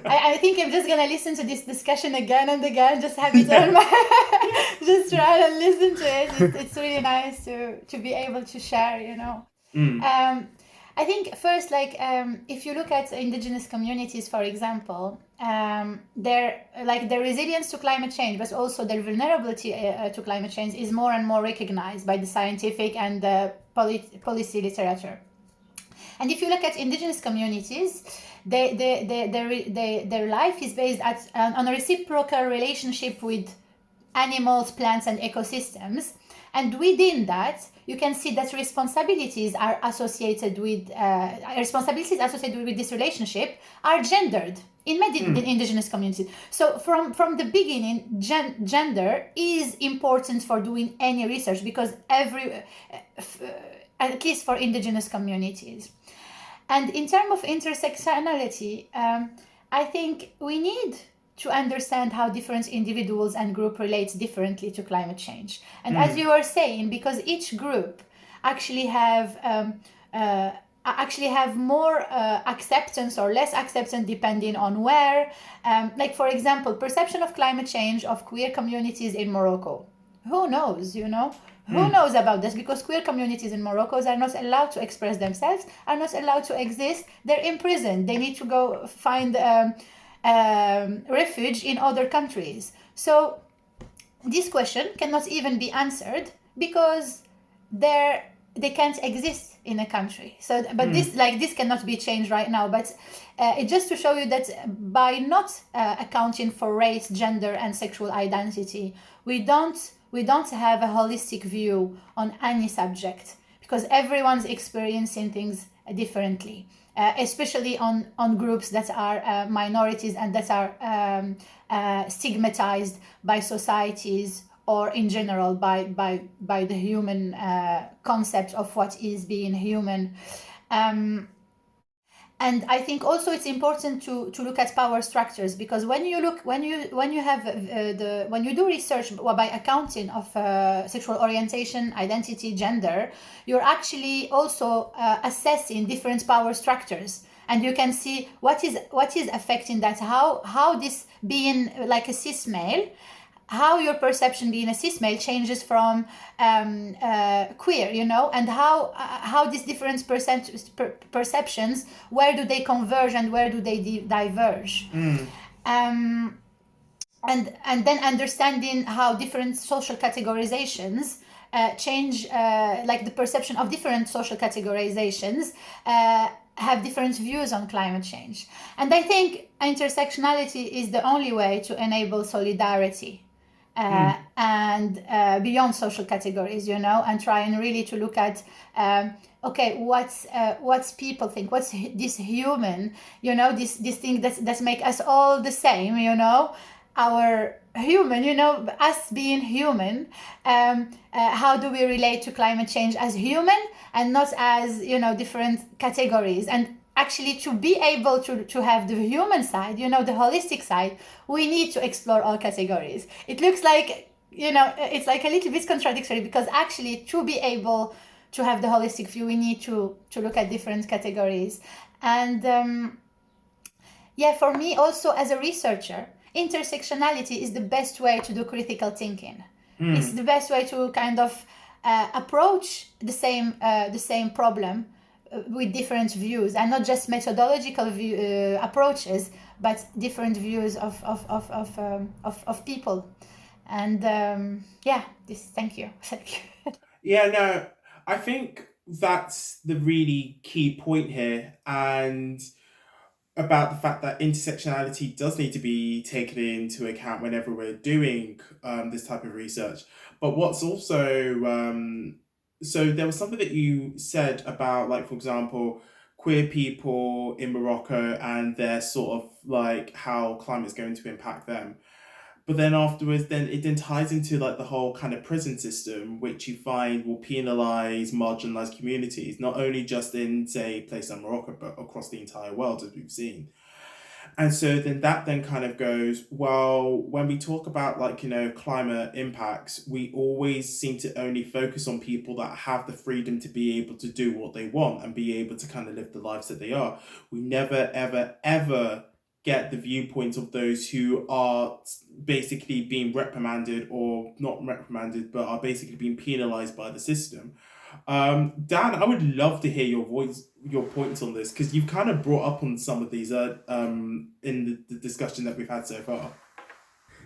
I think I'm just gonna listen to this discussion again and again, just have it on my just try and listen to it. It's really nice to be able to share, you know. I think first, like, if you look at indigenous communities, for example, their resilience to climate change, but also their vulnerability to climate change is more and more recognized by the scientific and the policy literature. And if you look at indigenous communities, their life is based on a reciprocal relationship with animals, plants, and ecosystems. And within that, you can see that responsibilities associated with this relationship are gendered in many indigenous communities. So from the beginning, gender is important for doing any research because at least for indigenous communities. And in terms of intersectionality, I think we need to understand how different individuals and group relate differently to climate change. And as you were saying, because each group actually have more acceptance or less acceptance depending on where. Like, for example, perception of climate change of queer communities in Morocco. Who knows, you know? Who knows about this? Because queer communities in Morocco are not allowed to express themselves, are not allowed to exist. They're imprisoned. They need to go find refuge in other countries. So this question cannot even be answered because they can't exist in a country. So, but this cannot be changed right now. But it just to show you that by not accounting for race, gender, and sexual identity, we don't have a holistic view on any subject because everyone's experiencing things differently, especially on groups that are minorities and that are stigmatized by societies or in general by the human concept of what is being human. And I think also it's important to look at power structures, because when you do research by accounting of sexual orientation, identity, gender, you're actually also assessing different power structures, and you can see what is affecting that, how this being like a cis male, how your perception being a cis male changes from queer, and how these different perceptions, where do they converge and where do they diverge. And then understanding how different social categorizations change, like the perception of different social categorizations have different views on climate change. And I think intersectionality is the only way to enable solidarity and beyond social categories, and try and really to look at okay, what's people think, what's this human, this thing that make us all the same, our human, us being human. How do we relate to climate change as human and not as different categories? And actually, to be able to have the human side, the holistic side, we need to explore all categories. It looks like, it's like a little bit contradictory, because actually to be able to have the holistic view, we need to look at different categories. And for me also as a researcher, intersectionality is the best way to do critical thinking. It's the best way to kind of approach the same problem with different views, and not just methodological approaches, but different views of people. And thank you. Yeah, no, I think that's the really key point here, and about the fact that intersectionality does need to be taken into account whenever we're doing this type of research. But what's also so there was something that you said about, like, for example, queer people in Morocco and their sort of like how climate's going to impact them. But then afterwards, then it then ties into like the whole kind of prison system, which you find will penalize marginalized communities, not only just in, say, places like Morocco, but across the entire world, as we've seen. And so then that then kind of goes, well, when we talk about, like, climate impacts, we always seem to only focus on people that have the freedom to be able to do what they want and be able to kind of live the lives that they are. We never, ever, ever get the viewpoints of those who are basically being reprimanded, or not reprimanded, but are basically being penalized by the system. Dan, I would love to hear your points on this, because you've kind of brought up on some of these in the discussion that we've had so far.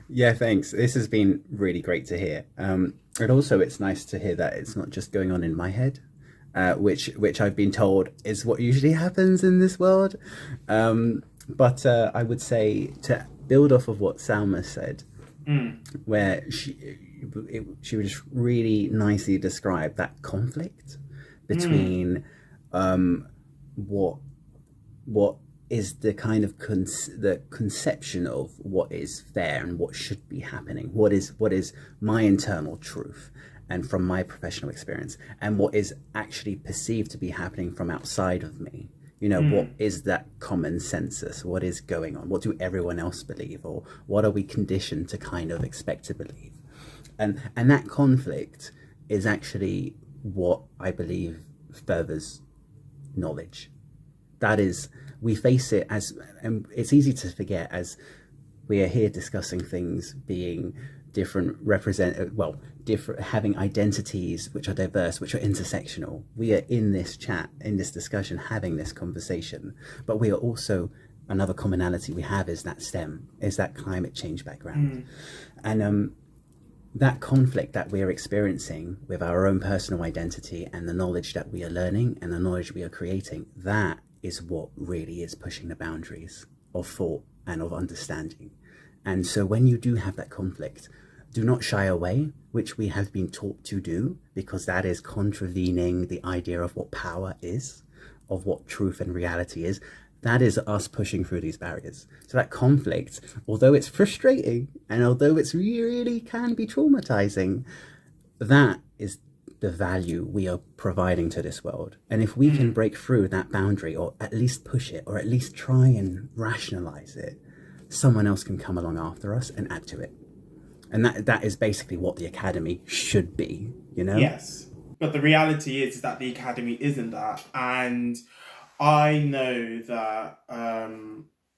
Yeah, thanks. This has been really great to hear. And also, it's nice to hear that it's not just going on in my head, which I've been told is what usually happens in this world. But I would say, to build off of what Salma said, where she would just really nicely describe that conflict between what is the kind of the conception of what is fair and what should be happening, what is my internal truth and from my professional experience, and what is actually perceived to be happening from outside of me. What is that common census? What is going on? What do everyone else believe? Or what are we conditioned to kind of expect to believe? And that conflict is actually what I believe furthers knowledge. That is, we face it as, and it's easy to forget, as we are here discussing things being different, having identities which are diverse, which are intersectional. We are in this chat, in this discussion, having this conversation, but we are also, another commonality we have is that STEM, is that climate change background. And that conflict that we are experiencing with our own personal identity and the knowledge that we are learning and the knowledge we are creating, that is what really is pushing the boundaries of thought and of understanding. And so when you do have that conflict, do not shy away, which we have been taught to do, because that is contravening the idea of what power is, of what truth and reality is. That is us pushing through these barriers. So that conflict, although it's frustrating and although it's really can be traumatizing, that is the value we are providing to this world. And if we can break through that boundary, or at least push it, or at least try and rationalize it, someone else can come along after us and add to it. And that is basically what the academy should be, you know? Yes. But the reality is that the academy isn't that. And I know that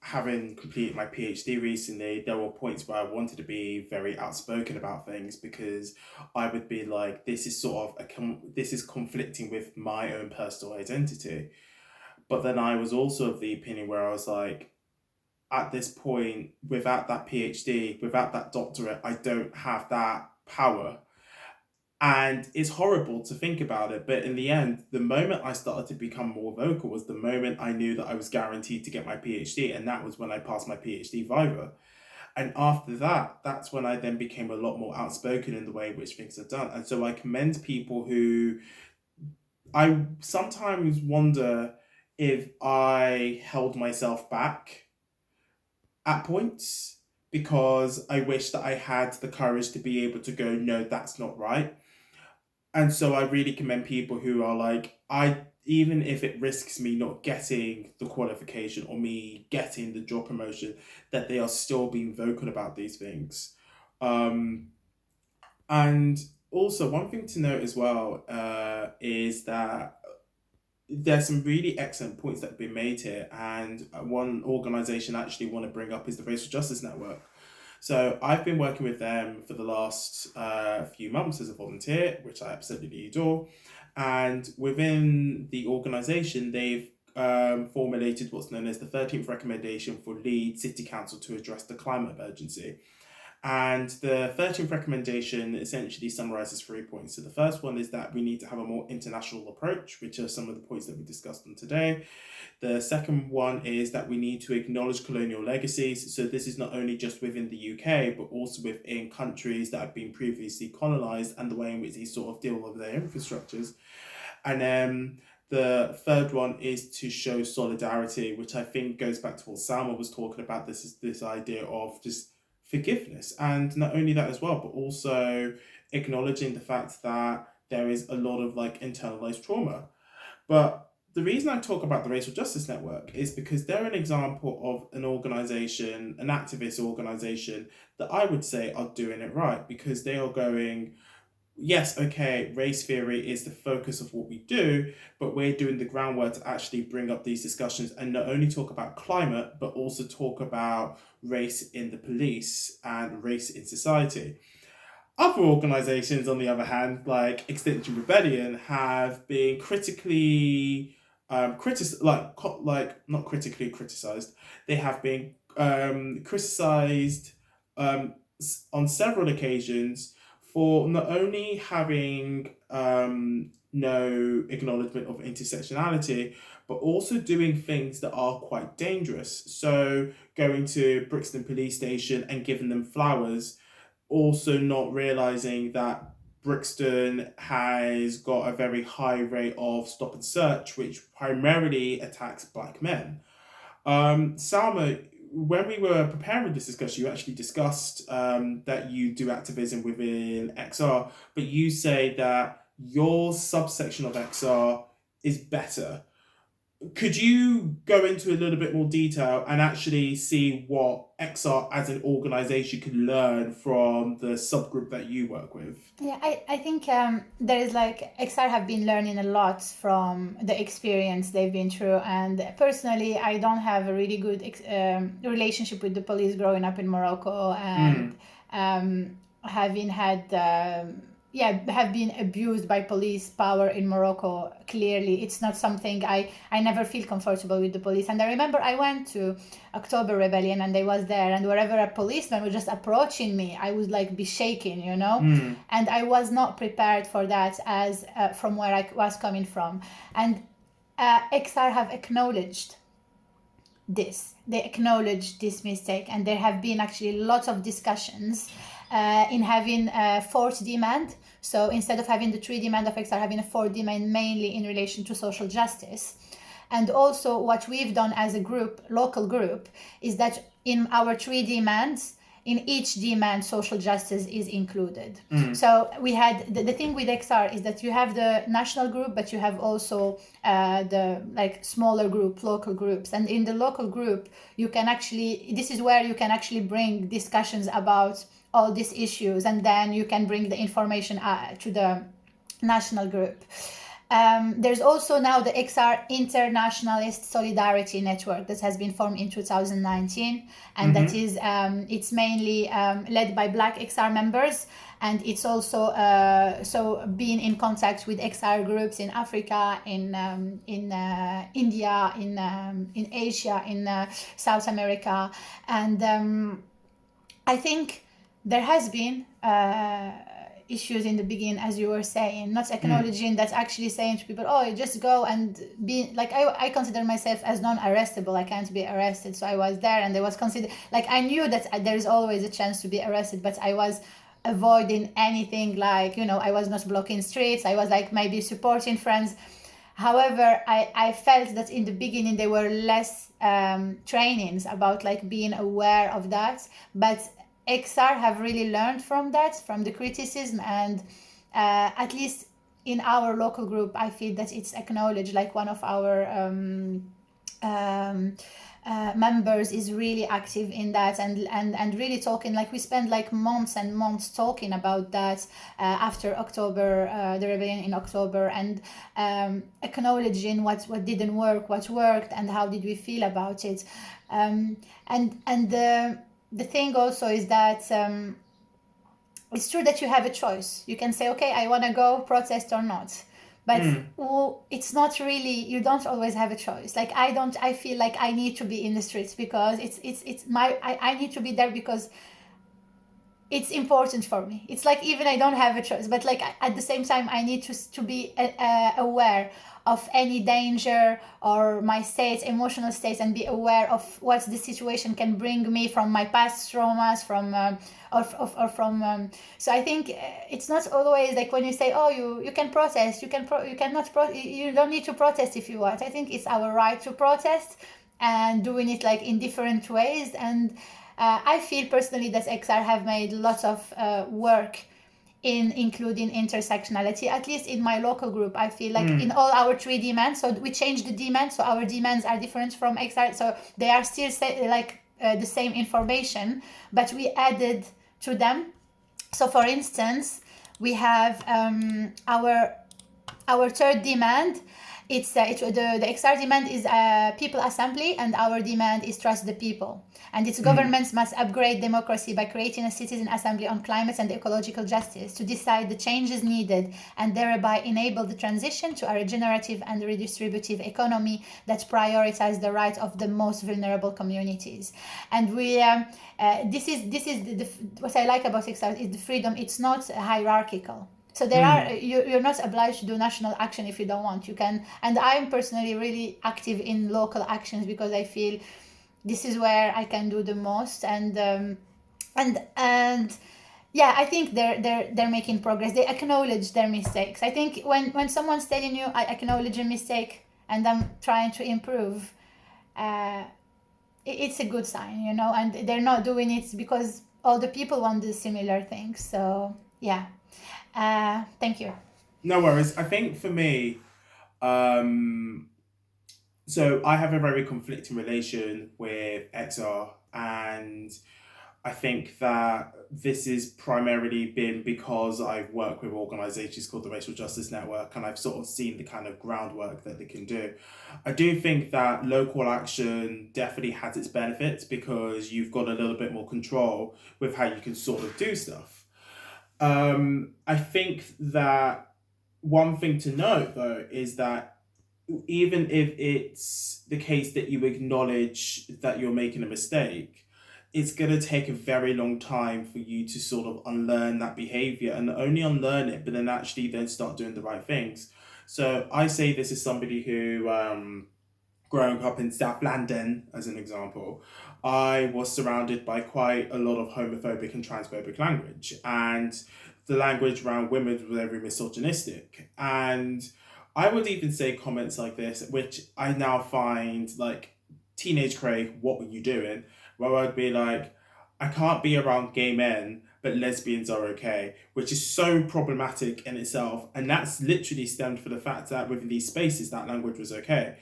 having completed my PhD recently, there were points where I wanted to be very outspoken about things, because I would be like, this is sort of this is conflicting with my own personal identity. But then I was also of the opinion where I was like, at this point, without that PhD, without that doctorate, I don't have that power. And it's horrible to think about it, but in the end, the moment I started to become more vocal was the moment I knew that I was guaranteed to get my PhD, and that was when I passed my PhD Viva. And after that, that's when I then became a lot more outspoken in the way in which things are done. And so I commend people who, I sometimes wonder if I held myself back at points, because I wish that I had the courage to be able to go, no, that's not right. And so I really commend people who are like, even if it risks me not getting the qualification or me getting the job promotion, that they are still being vocal about these things. And also, one thing to note as well is that there's some really excellent points that have been made here. And one organisation I actually want to bring up is the Racial Justice Network. So I've been working with them for the last few months as a volunteer, which I absolutely adore. And within the organisation, they've formulated what's known as the 13th recommendation for Leeds City Council to address the climate emergency. And the 13th recommendation essentially summarises 3 points. So the first one is that we need to have a more international approach, which are some of the points that we discussed on today. The second one is that we need to acknowledge colonial legacies. So this is not only just within the UK, but also within countries that have been previously colonised, and the way in which they sort of deal with their infrastructures. And then the third one is to show solidarity, which I think goes back to what Salma was talking about. This idea of just forgiveness, and not only that as well, but also acknowledging the fact that there is a lot of like internalized trauma. But the reason I talk about the Racial Justice Network is because they're an example of an organization, an activist organization that I would say are doing it right, because they are going, yes, okay, race theory is the focus of what we do, but we're doing the groundwork to actually bring up these discussions and not only talk about climate, but also talk about race in the police and race in society. Other organizations, on the other hand, like Extinction Rebellion, have been critically not critically criticized. They have been criticized on several occasions for not only having no acknowledgement of intersectionality, but also doing things that are quite dangerous. So going to Brixton Police Station and giving them flowers, also not realising that Brixton has got a very high rate of stop and search, which primarily attacks black men. Salma, when we were preparing this discussion, you actually discussed that you do activism within XR, but you say that your subsection of XR is better. Could you go into a little bit more detail and actually see what XR as an organization can learn from the subgroup that you work with? Yeah, I think there is like XR have been learning a lot from the experience they've been through. And personally, I don't have a really good relationship with the police growing up in Morocco, and having had have been abused by police power in Morocco. Clearly, it's not something I never feel comfortable with the police. And I remember I went to October Rebellion and I was there, and wherever a policeman was just approaching me, I would like be shaking, you know? And I was not prepared for that as from where I was coming from. And XR have acknowledged this. They acknowledged this mistake, and there have been actually lots of discussions in having a fourth demand. So instead of having the 3 demand of XR, having a 4th demand mainly in relation to social justice. And also what we've done as a group, local group, is that in our 3 demands, in each demand social justice is included. So we had the thing with XR is that you have the national group, but you have also the like smaller group, local groups. And in the local group, you can actually, this is where you can actually bring discussions about all these issues, and then you can bring the information to the national group. There's also now the XR Internationalist Solidarity Network that has been formed in 2019, and that is it's mainly led by Black XR members, and it's also so being in contact with XR groups in Africa, in India, in Asia, in South America, and I think there has been issues in the beginning, as you were saying, not acknowledging that, actually saying to people, oh, just go and be like, I consider myself as non-arrestable, I can't be arrested. So I was there, and I was considered, like, I knew that there is always a chance to be arrested, but I was avoiding anything, like, you know, I was not blocking streets, I was like maybe supporting friends. However, I felt that in the beginning there were less trainings about like being aware of that, but XR have really learned from that, from the criticism, and at least in our local group, I feel that it's acknowledged. Like one of our members is really active in that, and really talking, like we spent like months and months talking about that after October, the rebellion in October, and acknowledging what didn't work, what worked, and how did we feel about it. The thing also is that it's true that you have a choice. You can say, okay, I want to go protest or not. But it's not really, you don't always have a choice. Like I feel like I need to be in the streets because I need to be there because it's important for me. It's like, even I don't have a choice, but like at the same time, I need to be aware of any danger or my states, emotional states, and be aware of what the situation can bring me from my past traumas, so I think it's not always like when you say, oh, you can protest, you don't need to protest if you want. I think it's our right to protest, and doing it like in different ways. And I feel personally that XR have made lots of work in including intersectionality, at least in my local group. I feel like in all our 3 demands, so we changed the demands, so our demands are different from XR, so they are still the same information, but we added to them. So for instance, we have our 3rd demand. It's the XR demand is people assembly, and our demand is trust the people. And its governments must upgrade democracy by creating a citizen assembly on climate and ecological justice to decide the changes needed, and thereby enable the transition to a regenerative and redistributive economy that prioritizes the rights of the most vulnerable communities. And we this is what I like about XR is the freedom. It's not hierarchical. So there are you're not obliged to do national action if you don't want. You can, and I'm personally really active in local actions because I feel this is where I can do the most. And yeah, I think they're making progress. They acknowledge their mistakes. I think when someone's telling you, I acknowledge a mistake and I'm trying to improve, it's a good sign, you know. And they're not doing it because all the people want the similar things. So yeah. Thank you. No worries. I think for me, so I have a very conflicting relation with XR, and I think that this has primarily been because I've worked with organisations called the Racial Justice Network, and I've sort of seen the kind of groundwork that they can do. I do think that local action definitely has its benefits because you've got a little bit more control with how you can sort of do stuff. I think that one thing to note, though, is that even if it's the case that you acknowledge that you're making a mistake, it's going to take a very long time for you to sort of unlearn that behavior, and not only unlearn it, but then actually then start doing the right things. So I say this as somebody who, growing up in South London, as an example, I was surrounded by quite a lot of homophobic and transphobic language, and the language around women was very misogynistic. And I would even say comments like this, which I now find like, teenage Craig, what were you doing? Where I'd be like, I can't be around gay men, but lesbians are okay, which is so problematic in itself. And that's literally stemmed from the fact that within these spaces, that language was okay.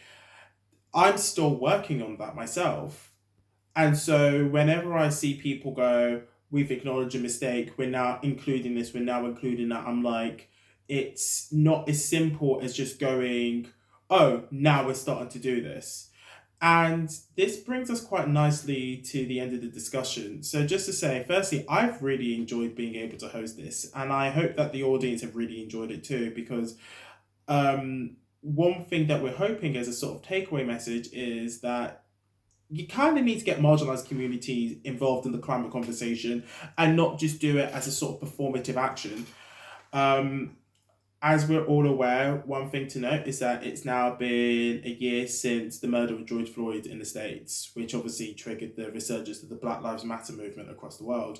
I'm still working on that myself. And so whenever I see people go, we've acknowledged a mistake, we're now including this, we're now including that, I'm like, it's not as simple as just going, oh, now we're starting to do this. And this brings us quite nicely to the end of the discussion. So just to say, firstly, I've really enjoyed being able to host this, and I hope that the audience have really enjoyed it too, because one thing that we're hoping as a sort of takeaway message is that you kind of need to get marginalized communities involved in the climate conversation and not just do it as a sort of performative action. As we're all aware, one thing to note is that it's now been a year since the murder of George Floyd in the States, which obviously triggered the resurgence of the Black Lives Matter movement across the world.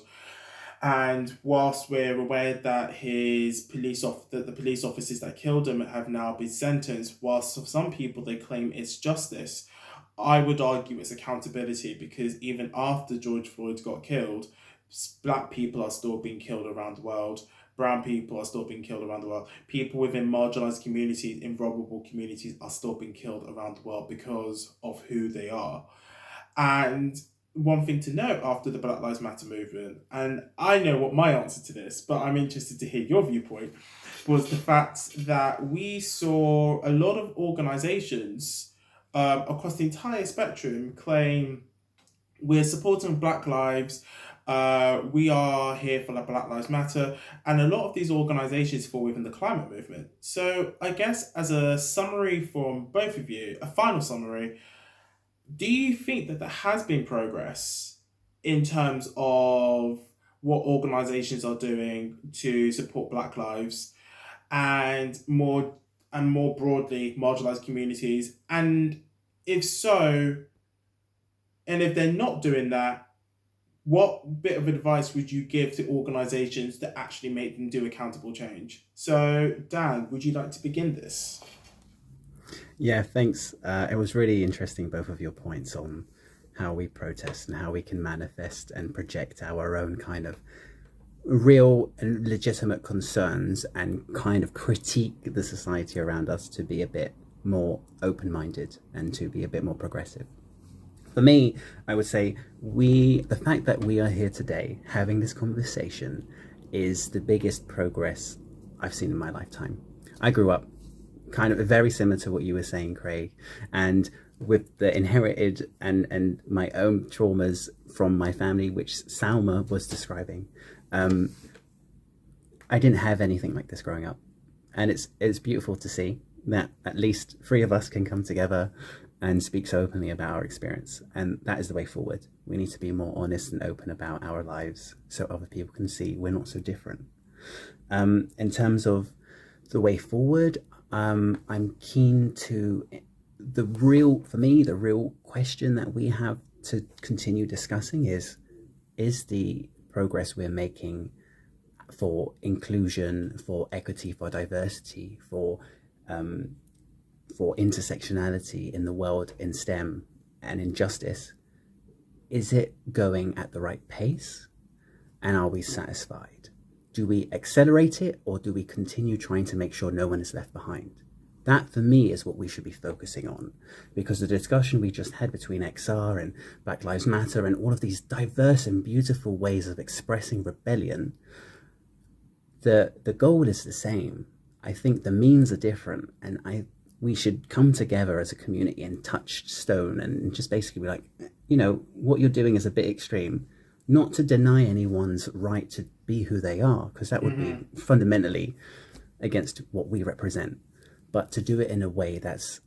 And whilst we're aware that the police officers that killed him have now been sentenced, whilst for some people they claim it's justice, I would argue it's accountability, because even after George Floyd got killed, black people are still being killed around the world. Brown people are still being killed around the world. People within marginalized communities, in vulnerable communities, are still being killed around the world because of who they are. And one thing to note after the Black Lives Matter movement, and I know what my answer to this, but I'm interested to hear your viewpoint, was the fact that we saw a lot of organizations across the entire spectrum claim we're supporting Black lives, we are here for the Black Lives Matter, and a lot of these organizations fall within the climate movement. So I guess as a summary from both of you, a final summary, do you think that there has been progress in terms of what organizations are doing to support Black lives and more broadly marginalized communities? And if so, and if they're not doing that, what bit of advice would you give to organizations to actually make them do accountable change? So, Dan, would you like to begin this? Yeah, thanks. It was really interesting, both of your points on how we protest and how we can manifest and project our own kind of real and legitimate concerns and kind of critique the society around us to be a bit more open-minded and to be a bit more progressive. For me, I would say the fact that we are here today having this conversation is the biggest progress I've seen in my lifetime. I grew up kind of very similar to what you were saying, Craig, and with the inherited and my own traumas from my family, which Salma was describing. I didn't have anything like this growing up, and it's beautiful to see that at least 3 of us can come together and speak so openly about our experience, and that is the way forward. We need to be more honest and open about our lives so other people can see we're not so different. In terms of the way forward, I'm keen to the real question that we have to continue discussing is the progress we're making for inclusion, for equity, for diversity, for intersectionality in the world, in STEM and in justice, is it going at the right pace? And are we satisfied? Do we accelerate it, or do we continue trying to make sure no one is left behind? That, for me, is what we should be focusing on, because the discussion we just had between XR and Black Lives Matter and all of these diverse and beautiful ways of expressing rebellion, the goal is the same. I think the means are different, and we should come together as a community and touch stone and just basically be like, what you're doing is a bit extreme. Not to deny anyone's right to be who they are, because that would be fundamentally against what we represent, but to do it in a way that's,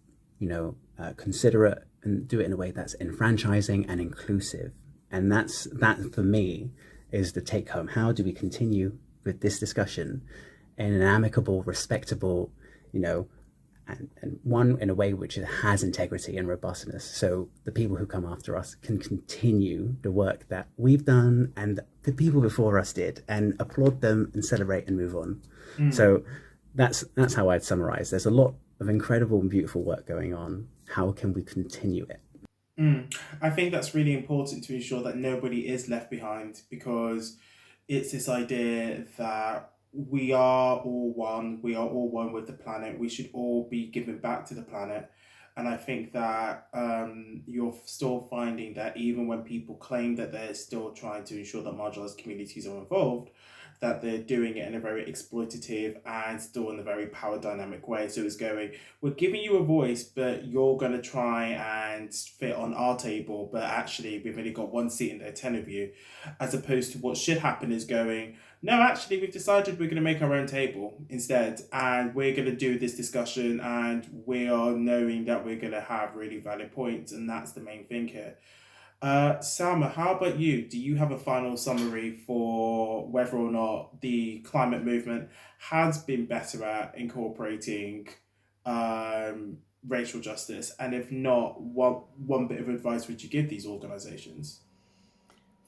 considerate, and do it in a way that's enfranchising and inclusive. And that for me is the take home. How do we continue with this discussion in an amicable, respectable, and one in a way which has integrity and robustness, so the people who come after us can continue the work that we've done and the people before us did, and applaud them and celebrate and move on. So that's how I'd summarize. There's a lot of incredible and beautiful work going on. How can we continue it? I think that's really important to ensure that nobody is left behind, because it's this idea that we are all one with the planet, we should all be giving back to the planet. And I think that you're still finding that even when people claim that they're still trying to ensure that marginalized communities are involved, that they're doing it in a very exploitative and still in a very power dynamic way. So it's going, we're giving you a voice, but you're going to try and fit on our table, but actually we've only got one seat and there are 10 of you. As opposed to what should happen is going, no, actually we've decided we're going to make our own table instead, and we're going to do this discussion, and we are knowing that we're going to have really valid points, and that's the main thing here. Salma, how about you? Do you have a final summary for whether or not the climate movement has been better at incorporating racial justice? And if not, what one bit of advice would you give these organizations?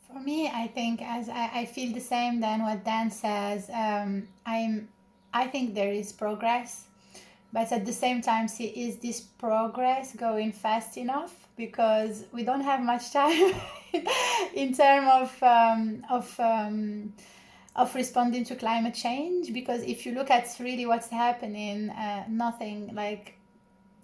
For me, I think as I feel the same than what Dan says. I think there is progress, but at the same time, see, is this progress going fast enough? Because we don't have much time in terms of responding to climate change. Because if you look at really what's happening, nothing like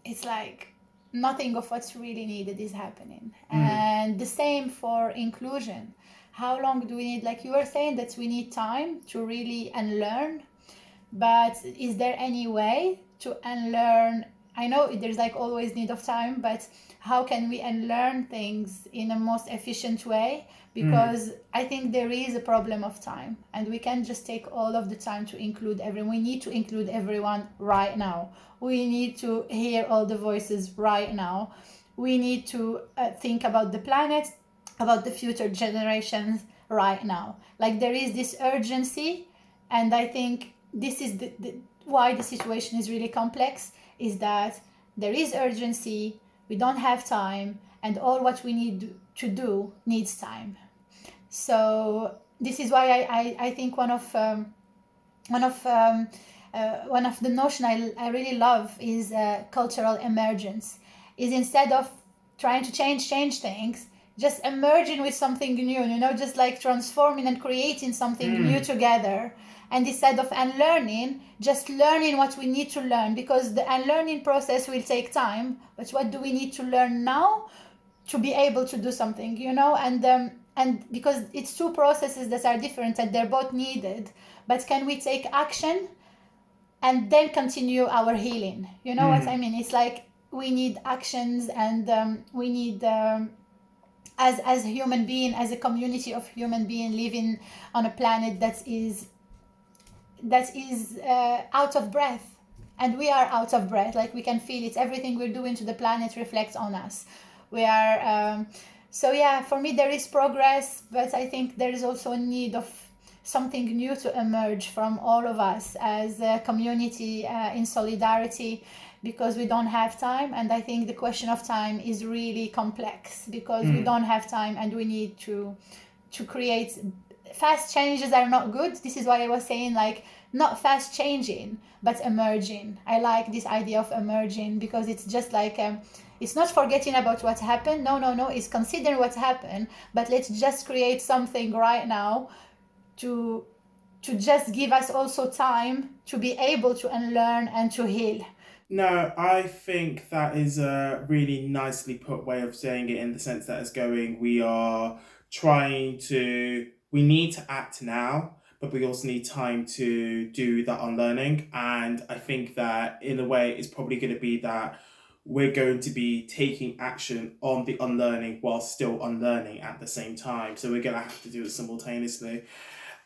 it's like nothing of what's really needed is happening. And the same for inclusion. How long do we need? Like you were saying, that we need time to really unlearn, but is there any way to unlearn? I know there's like always need of time, but how can we unlearn things in a most efficient way? Because I think there is a problem of time, and we can't just take all of the time to include everyone. We need to include everyone right now. We need to hear all the voices right now. We need to think about the planet, about the future generations right now. Like there is this urgency, and I think this is why the situation is really complex, is that there is urgency, we don't have time, and all what we need to do needs time. So this is why I think one of the notion I really love is cultural emergence. Is instead of trying to change things, just emerging with something new, just like transforming and creating something new together. And instead of unlearning, just learning what we need to learn, because the unlearning process will take time. But what do we need to learn now to be able to do something, and because it's two processes that are different and they're both needed. But can we take action and then continue our healing? You know what I mean? It's like we need actions, and we need as a human being, as a community of human being living on a planet that is out of breath. And we are out of breath, like we can feel it. Everything we're doing to the planet reflects on us. We are so yeah, for me there is progress, but I think there is also a need of something new to emerge from all of us as a community, in solidarity, because we don't have time. And I think the question of time is really complex, because we don't have time, and we need to create. Fast changes are not good. This is why I was saying, like, not fast changing but emerging. I like this idea of emerging, because it's just like it's not forgetting about what happened. No, it's considering what happened, but let's just create something right now to just give us also time to be able to unlearn and to heal. No, I think that is a really nicely put way of saying it, in the sense that it's going, we need to act now, but we also need time to do that unlearning. And I think that in a way, it's probably going to be that we're going to be taking action on the unlearning while still unlearning at the same time. So we're going to have to do it simultaneously.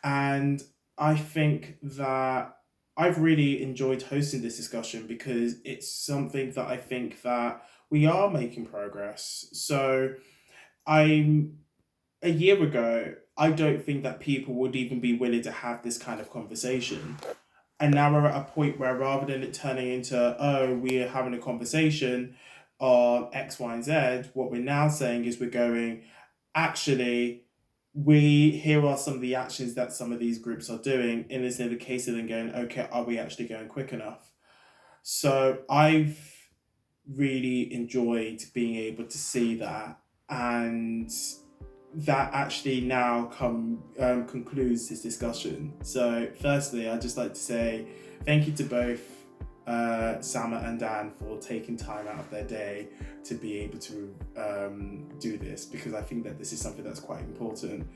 And I think that I've really enjoyed hosting this discussion, because it's something that I think that we are making progress. So I'm a year ago, I don't think that people would even be willing to have this kind of conversation. And now we're at a point where, rather than it turning into, oh, we're having a conversation on X, Y, and Z, what we're now saying is we're going, actually, here are some of the actions that some of these groups are doing, and it's in the case of them going, okay, are we actually going quick enough? So really enjoyed being able to see that, and that actually now concludes this discussion. So firstly, I'd just like to say thank you to both Salma and Dan for taking time out of their day to be able to do this, because I think that this is something that's quite important.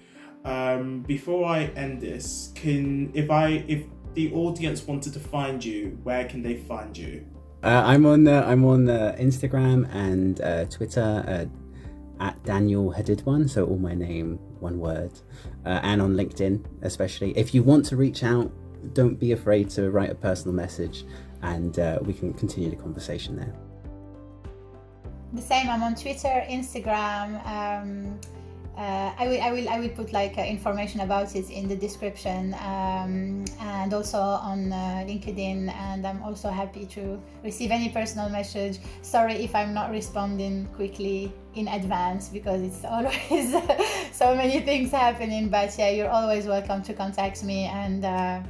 Before I end this, if the audience wanted to find you, where can they find you? I'm on Instagram and Twitter at Daniel Hadidwan, so all my name, one word, and on LinkedIn especially. If you want to reach out, don't be afraid to write a personal message, and we can continue the conversation there. The same. I'm on Twitter, Instagram. I will put information about it in the description, and also on LinkedIn. And I'm also happy to receive any personal message. Sorry if I'm not responding quickly in advance, because it's always so many things happening. But yeah, you're always welcome to contact me and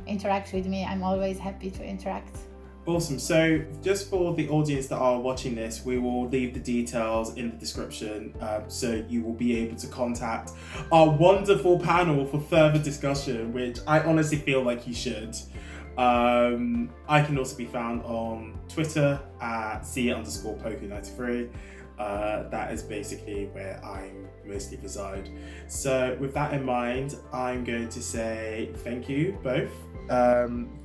interact with me. I'm always happy to interact. Awesome. So just for the audience that are watching this, we will leave the details in the description, so you will be able to contact our wonderful panel for further discussion, which I honestly feel like you should. I can also be found on Twitter at C_Poku93. That is basically where I mostly reside. So with that in mind, I'm going to say thank you both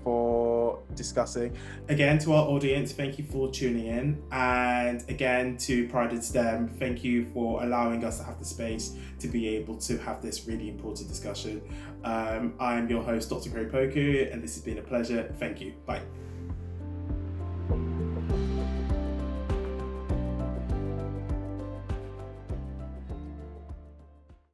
for discussing. Again, to our audience, thank you for tuning in. And again, to PrideInSTEM, thank you for allowing us to have the space to be able to have this really important discussion. I'm your host, Dr. Poku, and this has been a pleasure. Thank you. Bye.